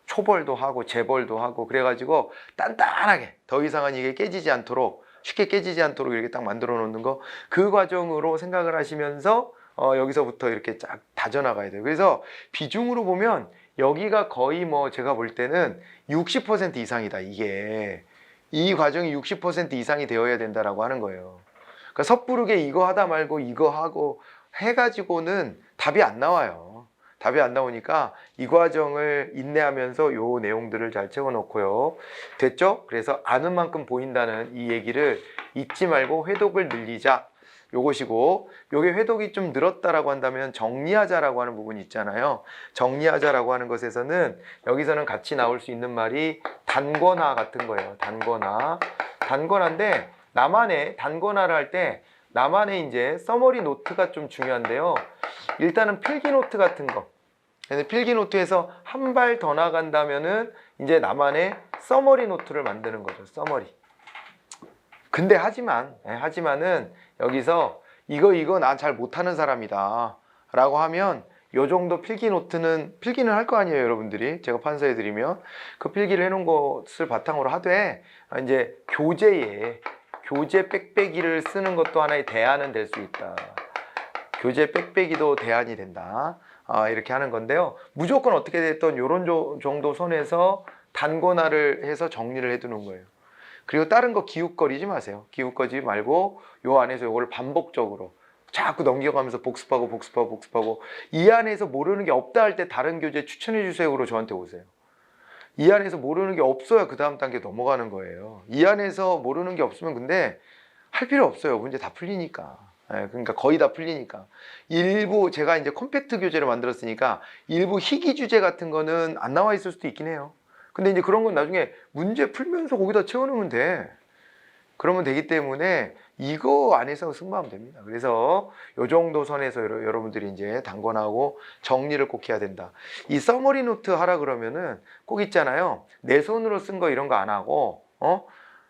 초벌도 하고 재벌도 하고 그래가지고 단단하게 더 이상은 이게 깨지지 않도록 쉽게 깨지지 않도록 이렇게 딱 만들어 놓는 거 그 과정으로 생각을 하시면서 여기서부터 이렇게 쫙 다져나가야 돼요. 그래서 비중으로 보면 여기가 거의 뭐 제가 볼 때는 60% 이상이다. 이게 이 과정이 60% 이상이 되어야 된다라고 하는 거예요. 그러니까 섣부르게 이거 하다 말고 이거 하고 해가지고는 답이 안 나와요. 답이 안 나오니까 이 과정을 인내하면서 요 내용들을 잘 채워놓고요. 됐죠? 그래서 아는 만큼 보인다는 이 얘기를 잊지 말고 회독을 늘리자. 요것이고 요게 회독이 좀 늘었다라고 한다면 정리하자라고 하는 부분이 있잖아요. 정리하자라고 하는 것에서는 여기서는 같이 나올 수 있는 말이 단권화 같은 거예요. 단권화인데 나만의 단권화를 할 때 나만의 이제 서머리 노트가 좀 중요한데요. 일단은 필기 노트 같은 거. 그래서 필기 노트에서 한 발 더 나간다면은 이제 나만의 서머리 노트를 만드는 거죠. 서머리. 근데 하지만은 여기서 이거 나 잘 못하는 사람이다 라고 하면 요 정도 필기는 할 거 아니에요. 여러분들이 제가 판서해 드리면 그 필기를 해놓은 것을 바탕으로 하되 이제 교재 빽빽이를 쓰는 것도 하나의 대안은 될 수 있다. 교재 빽빽이도 대안이 된다. 이렇게 하는 건데요. 무조건 어떻게 됐든 요런 정도 선에서 단권화를 해서 정리를 해두는 거예요. 그리고 다른 거 기웃거리지 마세요. 기웃거리지 말고 요 안에서 요거를 반복적으로 자꾸 넘겨가면서 복습하고 이 안에서 모르는 게 없다 할 때 다른 교재 추천해 주세요로 저한테 오세요. 이 안에서 모르는 게 없어야 그 다음 단계 넘어가는 거예요. 이 안에서 모르는 게 없으면 근데 할 필요 없어요. 문제 다 풀리니까. 그러니까 거의 다 풀리니까. 일부 제가 이제 컴팩트 교재를 만들었으니까 일부 희귀 주제 같은 거는 안 나와 있을 수도 있긴 해요. 근데 이제 그런 건 나중에 문제 풀면서 거기다 채워놓으면 돼. 그러면 되기 때문에 이거 안에서 승부하면 됩니다. 그래서 요 정도 선에서 여러분들이 이제 단권하고 정리를 꼭 해야 된다. 이 서머리 노트 하라 그러면은 꼭 있잖아요. 내 손으로 쓴 거 이런 거 안 하고,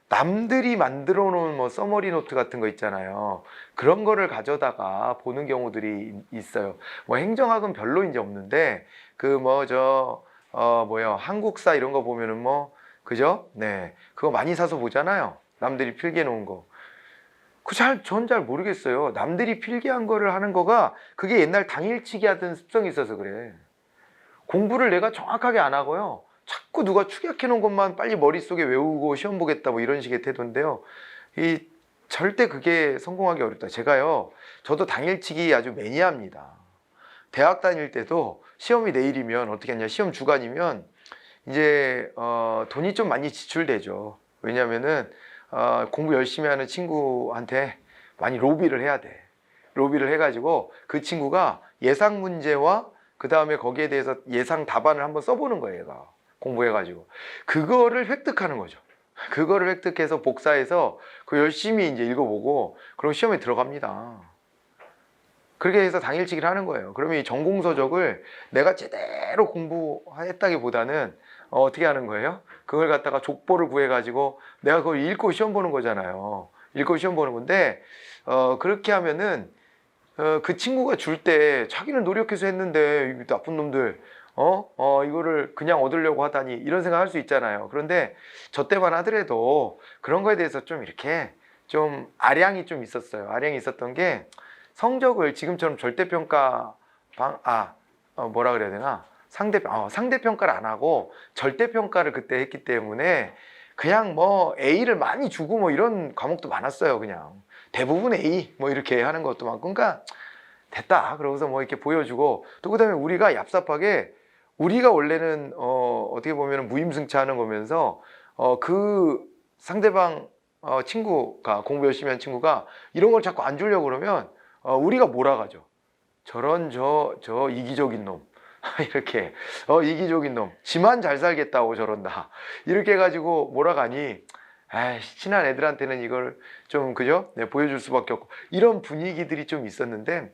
남들이 만들어 놓은 뭐 서머리 노트 같은 거 있잖아요. 그런 거를 가져다가 보는 경우들이 있어요. 뭐 행정학은 별로 이제 없는데, 한국사 이런 거 보면은 뭐, 그죠? 네. 그거 많이 사서 보잖아요. 남들이 필기해 놓은 거. 전 잘 모르겠어요. 남들이 필기한 거를 하는 거가 그게 옛날 당일치기 하던 습성이 있어서 그래. 공부를 내가 정확하게 안 하고요. 자꾸 누가 축약해 놓은 것만 빨리 머릿속에 외우고 시험 보겠다 뭐 이런 식의 태도인데요. 절대 그게 성공하기 어렵다. 저도 당일치기 아주 매니아입니다. 대학 다닐 때도 시험이 내일이면 어떻게 하냐. 시험 주간이면 이제 돈이 좀 많이 지출되죠. 왜냐면은 공부 열심히 하는 친구한테 많이 로비를 해야 돼. 로비를 해가지고 그 친구가 예상 문제와 그 다음에 거기에 대해서 예상 답안을 한번 써보는 거예요. 얘가 공부해가지고 그거를 획득하는 거죠. 그거를 획득해서 복사해서 그 열심히 이제 읽어보고 그럼 시험에 들어갑니다. 그렇게 해서 당일치기를 하는 거예요. 그러면 이 전공서적을 내가 제대로 공부했다기보다는 어떻게 하는 거예요? 그걸 갖다가 족보를 구해가지고 내가 그걸 읽고 시험 보는 거잖아요. 읽고 시험 보는 건데 그렇게 하면은 그 친구가 줄 때 자기는 노력해서 했는데 나쁜 놈들 이거를 그냥 얻으려고 하다니 이런 생각 할 수 있잖아요. 그런데 저 때만 하더라도 그런 거에 대해서 좀 이렇게 좀 아량이 좀 있었어요. 아량이 있었던 게 성적을 지금처럼 절대평가 뭐라 그래야 되나? 상대평가를 안 하고 절대평가를 그때 했기 때문에 그냥 뭐 A를 많이 주고 뭐 이런 과목도 많았어요. 그냥 대부분 A 뭐 이렇게 하는 것도 많고 그러니까 됐다 그러고서 뭐 이렇게 보여주고 또 그다음에 우리가 얍삽하게 우리가 원래는 어떻게 보면 무임승차하는 거면서 그 상대방 친구가 공부 열심히 한 친구가 이런 걸 자꾸 안 주려고 그러면 우리가 몰아가죠. 저런 저 이기적인 놈 이렇게 이기적인 놈 지만 잘 살겠다고 저런다 이렇게 해가지고 몰아가니 친한 애들한테는 이걸 좀 그죠? 네, 보여줄 수밖에 없고 이런 분위기들이 좀 있었는데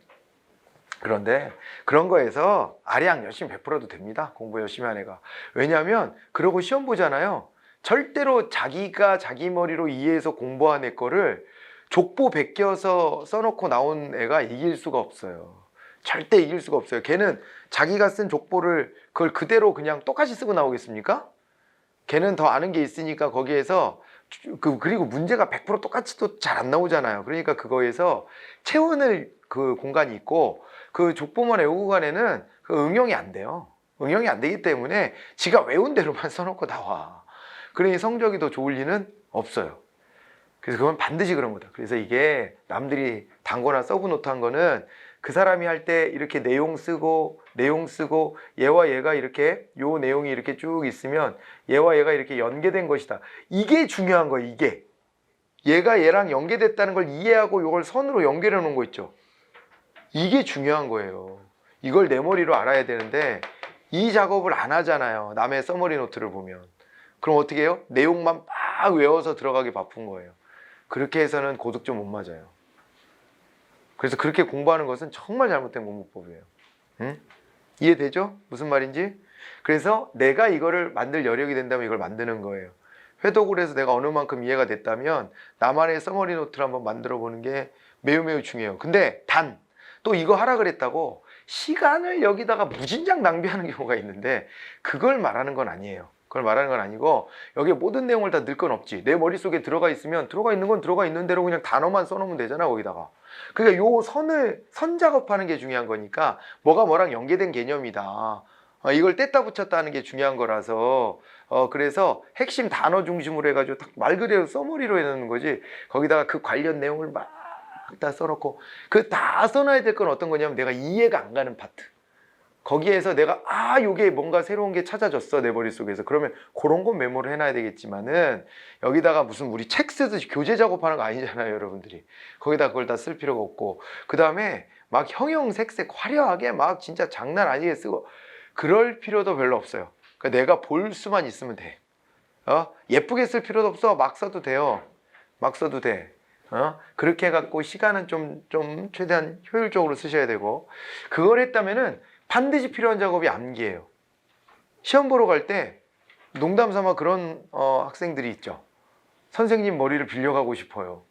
그런데 그런 거에서 아량 열심히 베풀어도 됩니다. 공부 열심히 한 애가. 왜냐하면 그러고 시험 보잖아요. 절대로 자기가 자기 머리로 이해해서 공부한 애 거를 족보 베껴서 써놓고 나온 애가 이길 수가 없어요. 절대 이길 수가 없어요. 걔는 자기가 쓴 족보를 그걸 그대로 그냥 똑같이 쓰고 나오겠습니까? 걔는 더 아는 게 있으니까 거기에서 그리고 문제가 100% 똑같이 또 잘 안 나오잖아요. 그러니까 그거에서 채워낼 그 공간이 있고 그 족보만 외우고 간 애는 그 응용이 안 돼요. 응용이 안 되기 때문에 지가 외운 대로만 써놓고 나와. 그러니 성적이 더 좋을 리는 없어요. 그래서 그건 반드시 그런 거다. 그래서 이게 남들이 단거나 서브노트한 거는 그 사람이 할 때 이렇게 내용 쓰고 얘와 얘가 이렇게 요 내용이 이렇게 쭉 있으면 얘와 얘가 이렇게 연계된 것이다. 이게 중요한 거예요. 이게 얘가 얘랑 연계됐다는 걸 이해하고 이걸 선으로 연결해 놓은 거 있죠. 이게 중요한 거예요. 이걸 내 머리로 알아야 되는데 이 작업을 안 하잖아요. 남의 서머리 노트를 보면. 그럼 어떻게 해요? 내용만 막 외워서 들어가기 바쁜 거예요. 그렇게 해서는 고득점 못 맞아요. 그래서 그렇게 공부하는 것은 정말 잘못된 공부법이에요. 응? 이해되죠? 무슨 말인지? 그래서 내가 이거를 만들 여력이 된다면 이걸 만드는 거예요. 회독을 해서 내가 어느 만큼 이해가 됐다면 나만의 서머리 노트를 한번 만들어 보는 게 매우 중요해요. 근데 또 이거 하라 그랬다고 시간을 여기다가 무진장 낭비하는 경우가 있는데 그걸 말하는 건 아니에요. 그걸 말하는 건 아니고 여기에 모든 내용을 다 넣을 건 없지. 내 머릿속에 들어가 있으면 들어가 있는 건 들어가 있는 대로 그냥 단어만 써놓으면 되잖아 거기다가. 그러니까 요 선 작업하는 게 중요한 거니까 뭐가 뭐랑 연계된 개념이다. 이걸 뗐다 붙였다 하는 게 중요한 거라서 그래서 핵심 단어 중심으로 해가지고 말 그대로 써머리로 해놓는 거지 거기다가 그 관련 내용을 막 다 써놓고 그 다 써놔야 될 건 어떤 거냐면 내가 이해가 안 가는 파트 거기에서 내가 요게 뭔가 새로운 게 찾아졌어 내 머릿속에서 그러면 그런 건 메모를 해놔야 되겠지만은 여기다가 무슨 우리 책 쓰듯이 교재 작업하는 거 아니잖아요 여러분들이 거기다 그걸 다 쓸 필요가 없고 그 다음에 막 형형색색 화려하게 막 진짜 장난 아니게 쓰고 그럴 필요도 별로 없어요. 그러니까 내가 볼 수만 있으면 돼. 예쁘게 쓸 필요도 없어. 막 써도 돼요. 막 써도 돼. 그렇게 해갖고 시간은 좀 최대한 효율적으로 쓰셔야 되고 그걸 했다면은 반드시 필요한 작업이 암기예요. 시험 보러 갈 때 농담 삼아 그런 학생들이 있죠. 선생님 머리를 빌려가고 싶어요.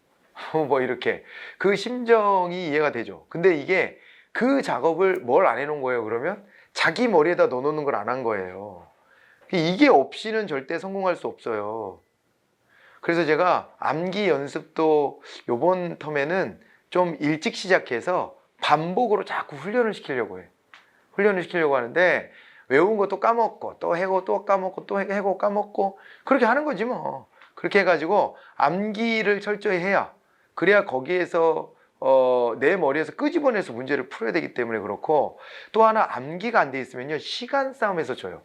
뭐 이렇게 그 심정이 이해가 되죠. 근데 이게 그 작업을 뭘 안 해놓은 거예요. 그러면 자기 머리에다 넣어놓는 걸 안 한 거예요. 이게 없이는 절대 성공할 수 없어요. 그래서 제가 암기 연습도 요번 텀에는 좀 일찍 시작해서 반복으로 자꾸 훈련을 시키려고 해요. 훈련을 시키려고 하는데 외운 것도 까먹고 또 해고 또 까먹고 또 해고 까먹고 그렇게 하는 거지 뭐. 그렇게 해가지고 암기를 철저히 해야 그래야 거기에서 내 머리에서 끄집어내서 문제를 풀어야 되기 때문에 그렇고 또 하나 암기가 안 돼 있으면요 시간 싸움에서 져요.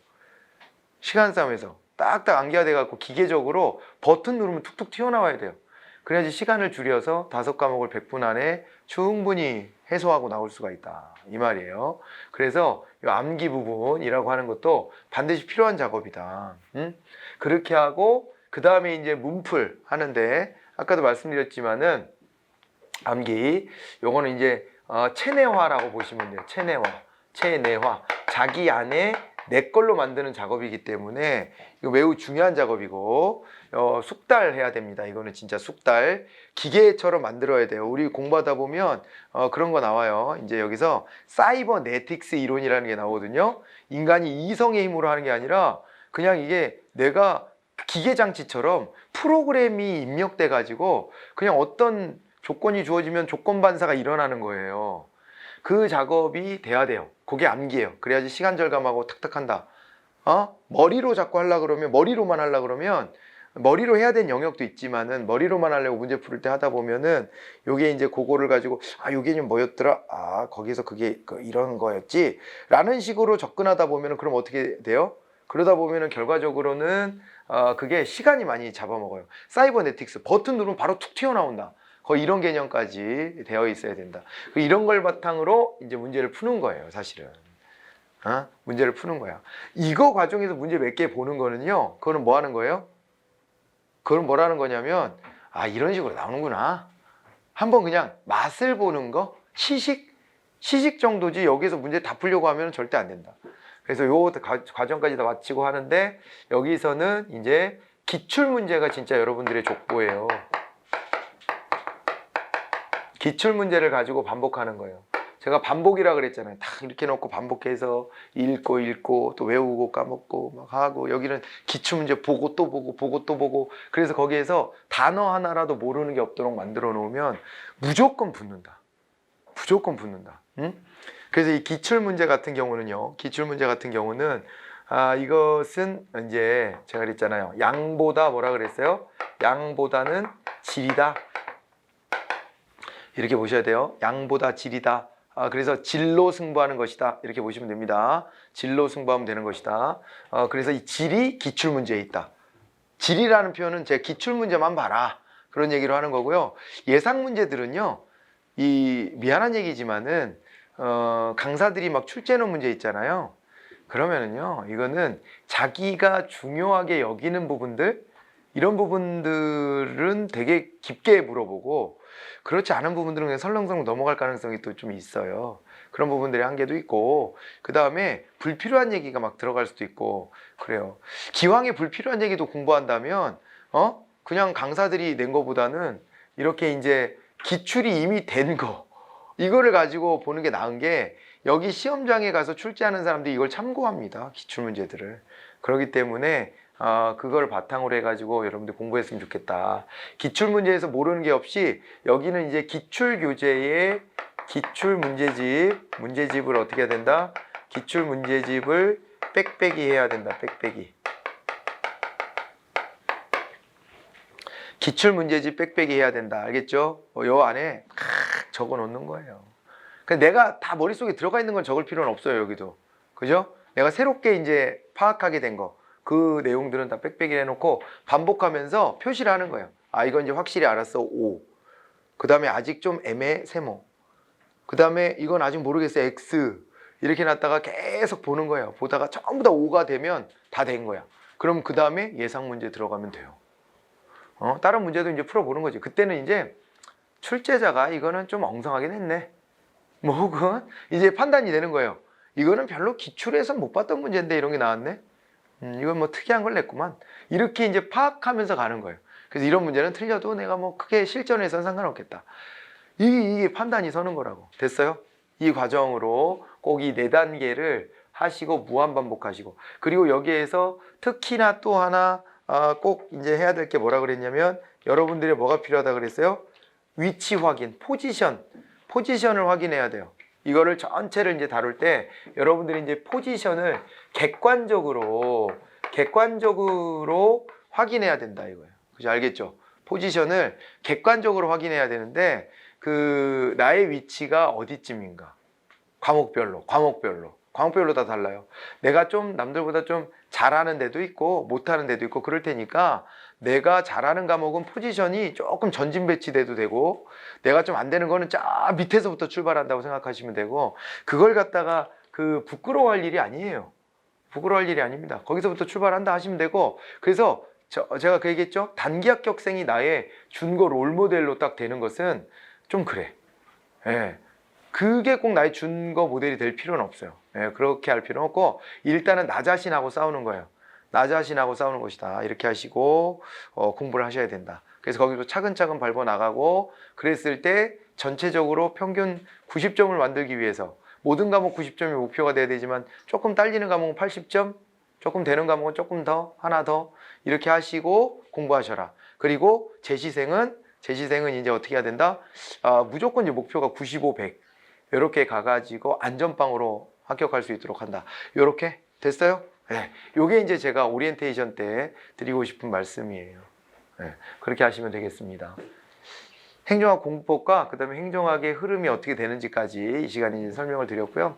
시간 싸움에서 딱딱 암기가 돼갖고 기계적으로 버튼 누르면 툭툭 튀어나와야 돼요. 그래야지 시간을 줄여서 5과목을 100분 안에 충분히 해소하고 나올 수가 있다 이 말이에요. 그래서 이 암기 부분이라고 하는 것도 반드시 필요한 작업이다. 그렇게 하고 그 다음에 이제 문풀 하는데 아까도 말씀드렸지만은 암기 요거는 이제 체내화라고 보시면 돼요. 체내화 자기 안에 내 걸로 만드는 작업이기 때문에 이거 매우 중요한 작업이고 숙달해야 됩니다. 이거는 진짜 숙달 기계처럼 만들어야 돼요. 우리 공부하다 보면 그런 거 나와요. 이제 여기서 사이버네틱스 이론이라는 게 나오거든요. 인간이 이성의 힘으로 하는 게 아니라 그냥 이게 내가 기계 장치처럼 프로그램이 입력돼 가지고 그냥 어떤 조건이 주어지면 조건 반사가 일어나는 거예요. 그 작업이 돼야 돼요. 그게 암기예요. 그래야지 시간 절감하고 탁탁 한다. 머리로 자꾸 하려 그러면 머리로만 하려 그러면 머리로 해야 되는 영역도 있지만은 머리로만 하려고 문제 풀 때 하다 보면은 요게 이제 그거를 가지고 요게 좀 뭐였더라? 거기서 그게 이런 거였지? 라는 식으로 접근하다 보면은 그럼 어떻게 돼요? 그러다 보면은 결과적으로는 그게 시간이 많이 잡아먹어요. 사이버네틱스 버튼 누르면 바로 툭 튀어나온다. 거의 이런 개념까지 되어 있어야 된다. 이런 걸 바탕으로 이제 문제를 푸는 거예요, 사실은. 문제를 푸는 거야. 이거 과정에서 문제 몇 개 보는 거는요, 그거는 뭐 하는 거예요? 그건 뭐라는 거냐면, 이런 식으로 나오는구나. 한번 그냥 맛을 보는 거, 시식 정도지 여기서 문제 다 풀려고 하면 절대 안 된다. 그래서 요 과정까지 다 마치고 하는데, 여기서는 이제 기출문제가 진짜 여러분들의 족보예요. 기출문제를 가지고 반복하는 거예요. 제가 반복이라 그랬잖아요. 다 이렇게 놓고 반복해서 읽고 또 외우고 까먹고 막 하고, 여기는 기출문제 보고 또 보고 그래서 거기에서 단어 하나라도 모르는 게 없도록 만들어 놓으면 무조건 붙는다. 무조건 붙는다. 응? 그래서 이 기출문제 같은 경우는요. 이것은 이제 제가 그랬잖아요. 양보다 뭐라 그랬어요? 양보다는 질이다. 이렇게 보셔야 돼요. 양보다 질이다. 그래서 질로 승부하는 것이다. 이렇게 보시면 됩니다. 질로 승부하면 되는 것이다. 그래서 이 질이 기출문제에 있다. 질이라는 표현은 제 기출문제만 봐라. 그런 얘기로 하는 거고요. 예상문제들은요. 미안한 얘기지만은 강사들이 막 출제하는 문제 있잖아요. 그러면은요. 이거는 자기가 중요하게 여기는 부분들, 이런 부분들은 되게 깊게 물어보고, 그렇지 않은 부분들은 그냥 설렁설렁 넘어갈 가능성이 또 좀 있어요. 그런 부분들의 한계도 있고, 그 다음에 불필요한 얘기가 막 들어갈 수도 있고 그래요. 기왕에 불필요한 얘기도 공부한다면 그냥 강사들이 낸 거보다는 이렇게 이제 기출이 이미 된 거, 이거를 가지고 보는 게 나은 게, 여기 시험장에 가서 출제하는 사람들이 이걸 참고합니다. 기출문제들을. 그렇기 때문에 그걸 바탕으로 해가지고 여러분들 공부했으면 좋겠다. 기출문제에서 모르는 게 없이, 여기는 이제 기출교재의 문제집을 어떻게 해야 된다? 기출문제집을 빽빽이 해야 된다. 빽빽이. 기출문제집 빽빽이 해야 된다. 알겠죠? 요 안에 적어 놓는 거예요. 내가 다 머릿속에 들어가 있는 건 적을 필요는 없어요. 여기도. 그죠? 내가 새롭게 이제 파악하게 된 거, 그 내용들은 다 빽빽이 해놓고 반복하면서 표시를 하는 거예요. 이건 이제 확실히 알았어. 5. 그 다음에 아직 좀 애매해. 세모. 그 다음에 이건 아직 모르겠어. X. 이렇게 놨다가 계속 보는 거예요. 보다가 전부 다 5가 되면 다 된 거야. 그럼 그 다음에 예상 문제 들어가면 돼요. 다른 문제도 이제 풀어보는 거지. 그때는 이제 출제자가 이거는 좀 엉성하긴 했네. 뭐 혹은 이제 판단이 되는 거예요. 이거는 별로 기출에서 못 봤던 문제인데 이런 게 나왔네. 이건 뭐 특이한 걸 냈구만. 이렇게 이제 파악하면서 가는 거예요. 그래서 이런 문제는 틀려도 내가 뭐 크게 실전에서는 상관없겠다. 이게 판단이 서는 거라고. 됐어요? 이 과정으로 꼭 이 4단계를 하시고 무한 반복하시고, 그리고 여기에서 특히나 또 하나 꼭 이제 해야 될 게 뭐라 그랬냐면, 여러분들이 뭐가 필요하다 그랬어요? 위치 확인, 포지션을 확인해야 돼요. 이거를 전체를 이제 다룰 때 여러분들이 이제 포지션을 객관적으로 확인해야 된다 이거예요. 그죠? 알겠죠? 포지션을 객관적으로 확인해야 되는데, 나의 위치가 어디쯤인가? 과목별로 다 달라요. 내가 좀 남들보다 좀 잘하는 데도 있고 못하는 데도 있고 그럴 테니까, 내가 잘하는 과목은 포지션이 조금 전진 배치돼도 되고, 내가 좀 안 되는 거는 저 밑에서부터 출발한다고 생각하시면 되고, 그걸 갖다가 부끄러워할 일이 아니에요. 부끄러워할 일이 아닙니다. 거기서부터 출발한다 하시면 되고, 그래서 제가 그 얘기했죠. 단기 합격생이 나의 준거 롤모델로 딱 되는 것은 좀 그래. 예. 그게 꼭 나의 준거 모델이 될 필요는 없어요. 예, 그렇게 할 필요는 없고, 일단은 나 자신하고 싸우는 거예요. 나 자신하고 싸우는 것이다. 이렇게 하시고 공부를 하셔야 된다. 그래서 거기서 차근차근 밟아 나가고, 그랬을 때 전체적으로 평균 90점을 만들기 위해서, 모든 과목 90점이 목표가 돼야 되지만 조금 딸리는 과목은 80점, 조금 되는 과목은 조금 더, 하나 더, 이렇게 하시고 공부하셔라. 그리고 재시생은 이제 어떻게 해야 된다? 무조건 이제 목표가 95, 100 이렇게 가가지고 안전빵으로 합격할 수 있도록 한다. 이렇게 됐어요? 네. 요게 이제 제가 오리엔테이션 때 드리고 싶은 말씀이에요. 네. 그렇게 하시면 되겠습니다. 행정학 공부법과 그 다음에 행정학의 흐름이 어떻게 되는지까지 이 시간에 이제 설명을 드렸고요.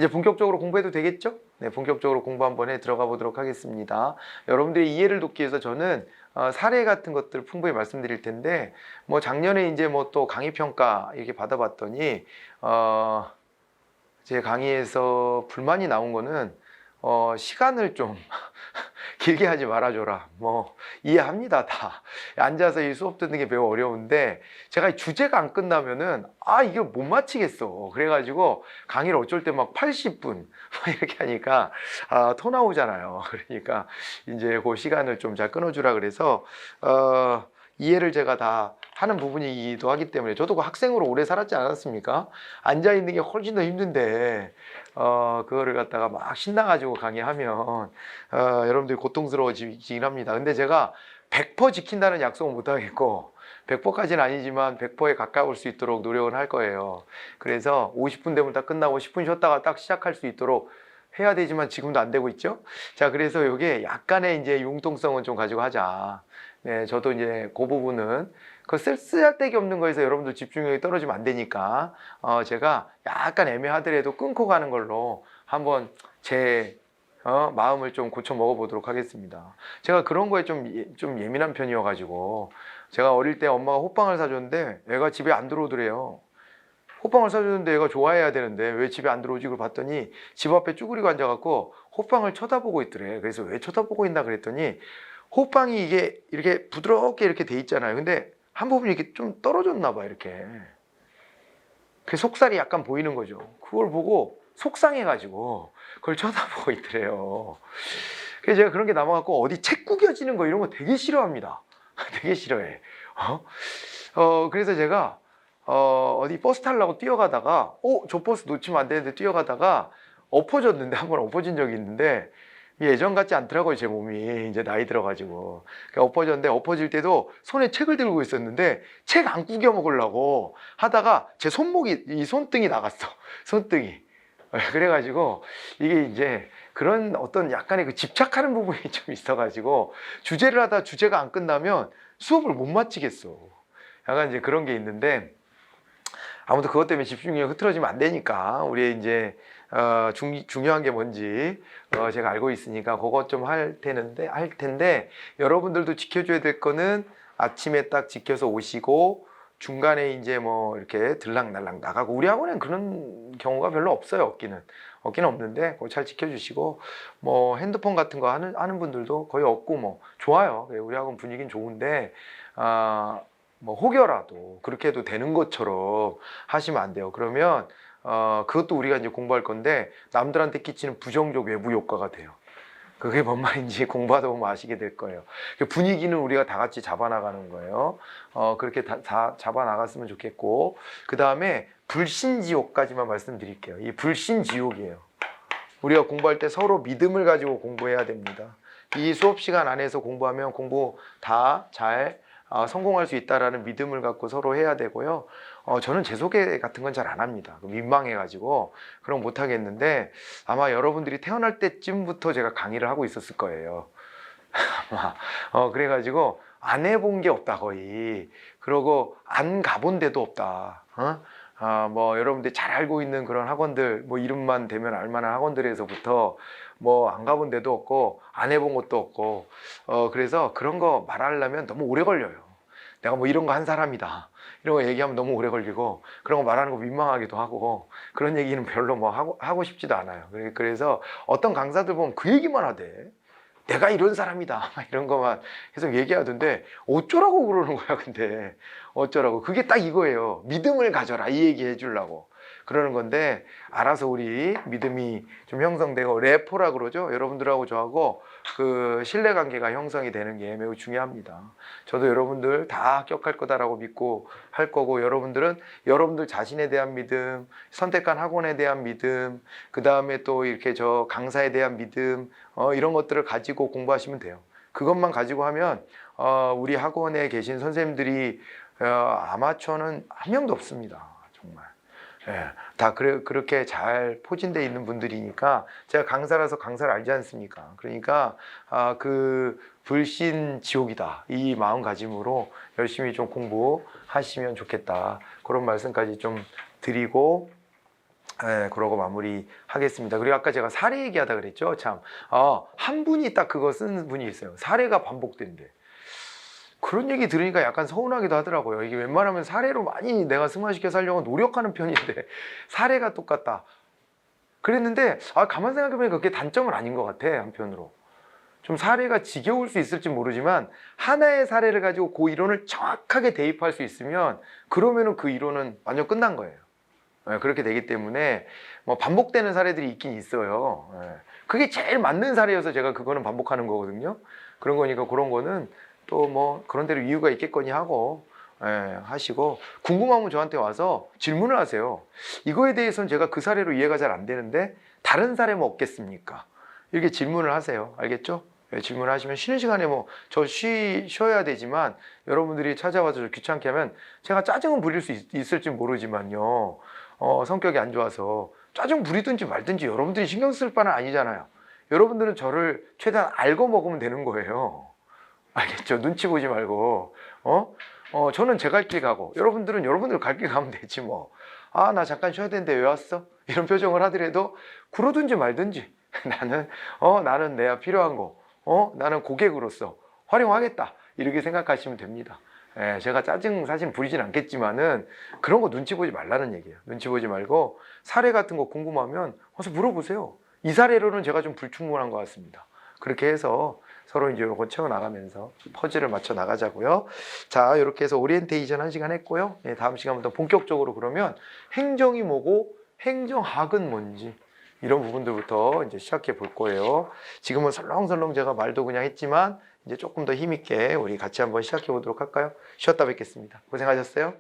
이제 본격적으로 공부해도 되겠죠? 네, 본격적으로 공부 한번 해 들어가 보도록 하겠습니다. 여러분들의 이해를 돕기 위해서 저는 사례 같은 것들 풍부히 말씀드릴 텐데, 뭐 작년에 이제 뭐 또 강의 평가 이렇게 받아봤더니 제 강의에서 불만이 나온 거는 시간을 좀 길게 하지 말아줘라. 뭐 이해합니다, 다. 앉아서 이 수업 듣는 게 매우 어려운데 제가 주제가 안 끝나면은 이게 못 마치겠어. 그래가지고 강의를 어쩔 때 막 80분 이렇게 하니까 토 나오잖아요. 그러니까 이제 그 시간을 좀 잘 끊어주라 그래서 이해를 제가 다 하는 부분이기도 하기 때문에, 저도 그 학생으로 오래 살았지 않았습니까? 앉아 있는 게 훨씬 더 힘든데 그거를 갖다가 막 신나가지고 강의하면 여러분들이 고통스러워지긴 합니다. 근데 제가 100% 지킨다는 약속은 못 하겠고 100%까지는 아니지만 100%에 가까울 수 있도록 노력을 할 거예요. 그래서 50분 되면 딱 끝나고 10분 쉬었다가 딱 시작할 수 있도록 해야 되지만 지금도 안 되고 있죠. 자, 그래서 이게 약간의 이제 융통성은 좀 가지고 하자. 네, 저도 이제 그 부분은 그 쓸데기 없는 거에서 여러분들 집중력이 떨어지면 안 되니까 제가 약간 애매하더라도 끊고 가는 걸로 한번 제 마음을 좀 고쳐 먹어보도록 하겠습니다. 제가 그런 거에 좀 예민한 편이어가지고, 제가 어릴 때 엄마가 호빵을 사줬는데 애가 집에 안 들어오더래요. 호빵을 사줬는데 애가 좋아해야 되는데 왜 집에 안 들어오지? 그걸 봤더니 집 앞에 쭈그리고 앉아갖고 호빵을 쳐다보고 있더래. 그래서 왜 쳐다보고 있나 그랬더니, 호빵이 이게 이렇게 부드럽게 이렇게 돼 있잖아요. 근데 한 부분이 이렇게 좀 떨어졌나 봐, 이렇게. 그 속살이 약간 보이는 거죠. 그걸 보고 속상해가지고 그걸 쳐다보고 있더래요. 그래서 제가 그런 게 남아갖고 어디 책 구겨지는 거 이런 거 되게 싫어합니다. 되게 싫어해. 그래서 제가 어디 버스 타려고 뛰어가다가 저 버스 놓치면 안 되는데 뛰어가다가 엎어졌는데, 한번 엎어진 적이 있는데 예전 같지 않더라고요, 제 몸이. 이제 나이 들어가지고. 엎어졌는데, 엎어질 때도 손에 책을 들고 있었는데 책 안 구겨 먹으려고 하다가 제 손목이, 이 손등이 나갔어. 손등이. 그래가지고 이게 이제 그런 어떤 약간의 그 집착하는 부분이 좀 있어가지고, 주제를 하다 주제가 안 끝나면 수업을 못 마치겠어. 약간 이제 그런 게 있는데, 아무튼 그것 때문에 집중력이 흐트러지면 안 되니까 우리 이제 중요한 게 뭔지 제가 알고 있으니까 그것 좀 할 텐데 여러분들도 지켜줘야 될 거는 아침에 딱 지켜서 오시고 중간에 이제 뭐 이렇게 들락날락 나가고, 우리 학원엔 그런 경우가 별로 없어요. 없기는 없는데 그거 잘 지켜주시고, 뭐 핸드폰 같은 거 하는 분들도 거의 없고 뭐 좋아요. 우리 학원 분위기는 좋은데 뭐 혹여라도 그렇게 해도 되는 것처럼 하시면 안 돼요. 그러면 그것도 우리가 이제 공부할 건데 남들한테 끼치는 부정적 외부 효과가 돼요. 그게 뭔 말인지 공부하다 보면 아시게 될 거예요. 분위기는 우리가 다 같이 잡아나가는 거예요. 그렇게 다 잡아나갔으면 좋겠고, 그 다음에 불신지옥까지만 말씀드릴게요. 이 불신지옥이에요. 우리가 공부할 때 서로 믿음을 가지고 공부해야 됩니다. 이 수업 시간 안에서 공부하면 공부 다 잘 성공할 수 있다라는 믿음을 갖고 서로 해야 되고요. 저는 제 소개 같은 건 잘 안 합니다. 민망해가지고 그럼 못 하겠는데, 아마 여러분들이 태어날 때쯤부터 제가 강의를 하고 있었을 거예요. 아마 그래가지고 안 해본 게 없다 거의. 그러고 안 가본 데도 없다. 뭐 여러분들이 잘 알고 있는 그런 학원들, 뭐 이름만 대면 알만한 학원들에서부터 뭐 안 가본 데도 없고 안 해본 것도 없고, 그래서 그런 거 말하려면 너무 오래 걸려요. 내가 뭐 이런 거 한 사람이다 이런 거 얘기하면 너무 오래 걸리고, 그런 거 말하는 거 민망하기도 하고, 그런 얘기는 별로 뭐 하고 싶지도 않아요. 그래서 어떤 강사들 보면 그 얘기만 하대. 내가 이런 사람이다 이런 것만 계속 얘기하던데 어쩌라고 그러는 거야. 근데 어쩌라고, 그게 딱 이거예요. 믿음을 가져라 이 얘기 해주려고 그러는 건데, 알아서 우리 믿음이 좀 형성되고, 레포라 그러죠. 여러분들하고 저하고 그 신뢰관계가 형성이 되는 게 매우 중요합니다. 저도 여러분들 다 합격할 거다라고 믿고 할 거고, 여러분들은 여러분들 자신에 대한 믿음, 선택한 학원에 대한 믿음, 그 다음에 또 이렇게 저 강사에 대한 믿음, 이런 것들을 가지고 공부하시면 돼요. 그것만 가지고 하면 우리 학원에 계신 선생님들이 아마추어는 한 명도 없습니다. 정말. 예, 다 그렇게 잘 포진되어 있는 분들이니까, 제가 강사라서 강사를 알지 않습니까? 그러니까 그 불신 지옥이다 이 마음가짐으로 열심히 좀 공부하시면 좋겠다, 그런 말씀까지 좀 드리고, 네, 그러고 마무리하겠습니다. 그리고 아까 제가 사례 얘기하다 그랬죠. 참, 한 분이 딱 그거 쓰는 분이 있어요. 사례가 반복된대. 그런 얘기 들으니까 약간 서운하기도 하더라고요. 이게 웬만하면 사례로 많이 내가 승화시켜 살려고 노력하는 편인데 사례가 똑같다. 그랬는데 가만 생각해보니까 그게 단점은 아닌 것 같아. 한편으로 좀 사례가 지겨울 수 있을지 모르지만 하나의 사례를 가지고 그 이론을 정확하게 대입할 수 있으면 그러면은 그 이론은 완전 끝난 거예요. 네, 그렇게 되기 때문에 뭐 반복되는 사례들이 있긴 있어요. 네. 그게 제일 맞는 사례여서 제가 그거는 반복하는 거거든요. 그런 거니까 그런 거는 또 뭐 그런 대로 이유가 있겠거니 하고 하시고, 궁금하면 저한테 와서 질문을 하세요. 이거에 대해서는 제가 그 사례로 이해가 잘 안 되는데 다른 사례 뭐 없겠습니까? 이렇게 질문을 하세요. 알겠죠? 질문을 하시면 쉬는 시간에 뭐 저 쉬어야 되지만 여러분들이 찾아와서 귀찮게 하면 제가 짜증은 부릴 수 있을지 모르지만요. 성격이 안 좋아서 짜증 부리든지 말든지 여러분들이 신경 쓸 바는 아니잖아요. 여러분들은 저를 최대한 알고 먹으면 되는 거예요. 알겠죠? 눈치 보지 말고. 저는 제 갈 길 가고 여러분들은 여러분들 갈 길 가면 되지 뭐. 나 잠깐 쉬어야 되는데 왜 왔어? 이런 표정을 하더라도 그러든지 말든지 나는 내가 필요한 거 나는 고객으로서 활용하겠다 이렇게 생각하시면 됩니다. 제가 짜증 사실 부리진 않겠지만은 그런 거 눈치 보지 말라는 얘기예요. 눈치 보지 말고 사례 같은 거 궁금하면 와서 물어보세요. 이 사례로는 제가 좀 불충분한 것 같습니다. 그렇게 해서 서로 이제 요거 채워나가면서 퍼즐을 맞춰 나가자고요. 자, 이렇게 해서 오리엔테이션 1시간 했고요. 다음 시간부터 본격적으로 그러면 행정이 뭐고 행정학은 뭔지 이런 부분들부터 이제 시작해 볼 거예요. 지금은 설렁설렁 제가 말도 그냥 했지만 이제 조금 더 힘있게 우리 같이 한번 시작해 보도록 할까요? 쉬었다 뵙겠습니다. 고생하셨어요.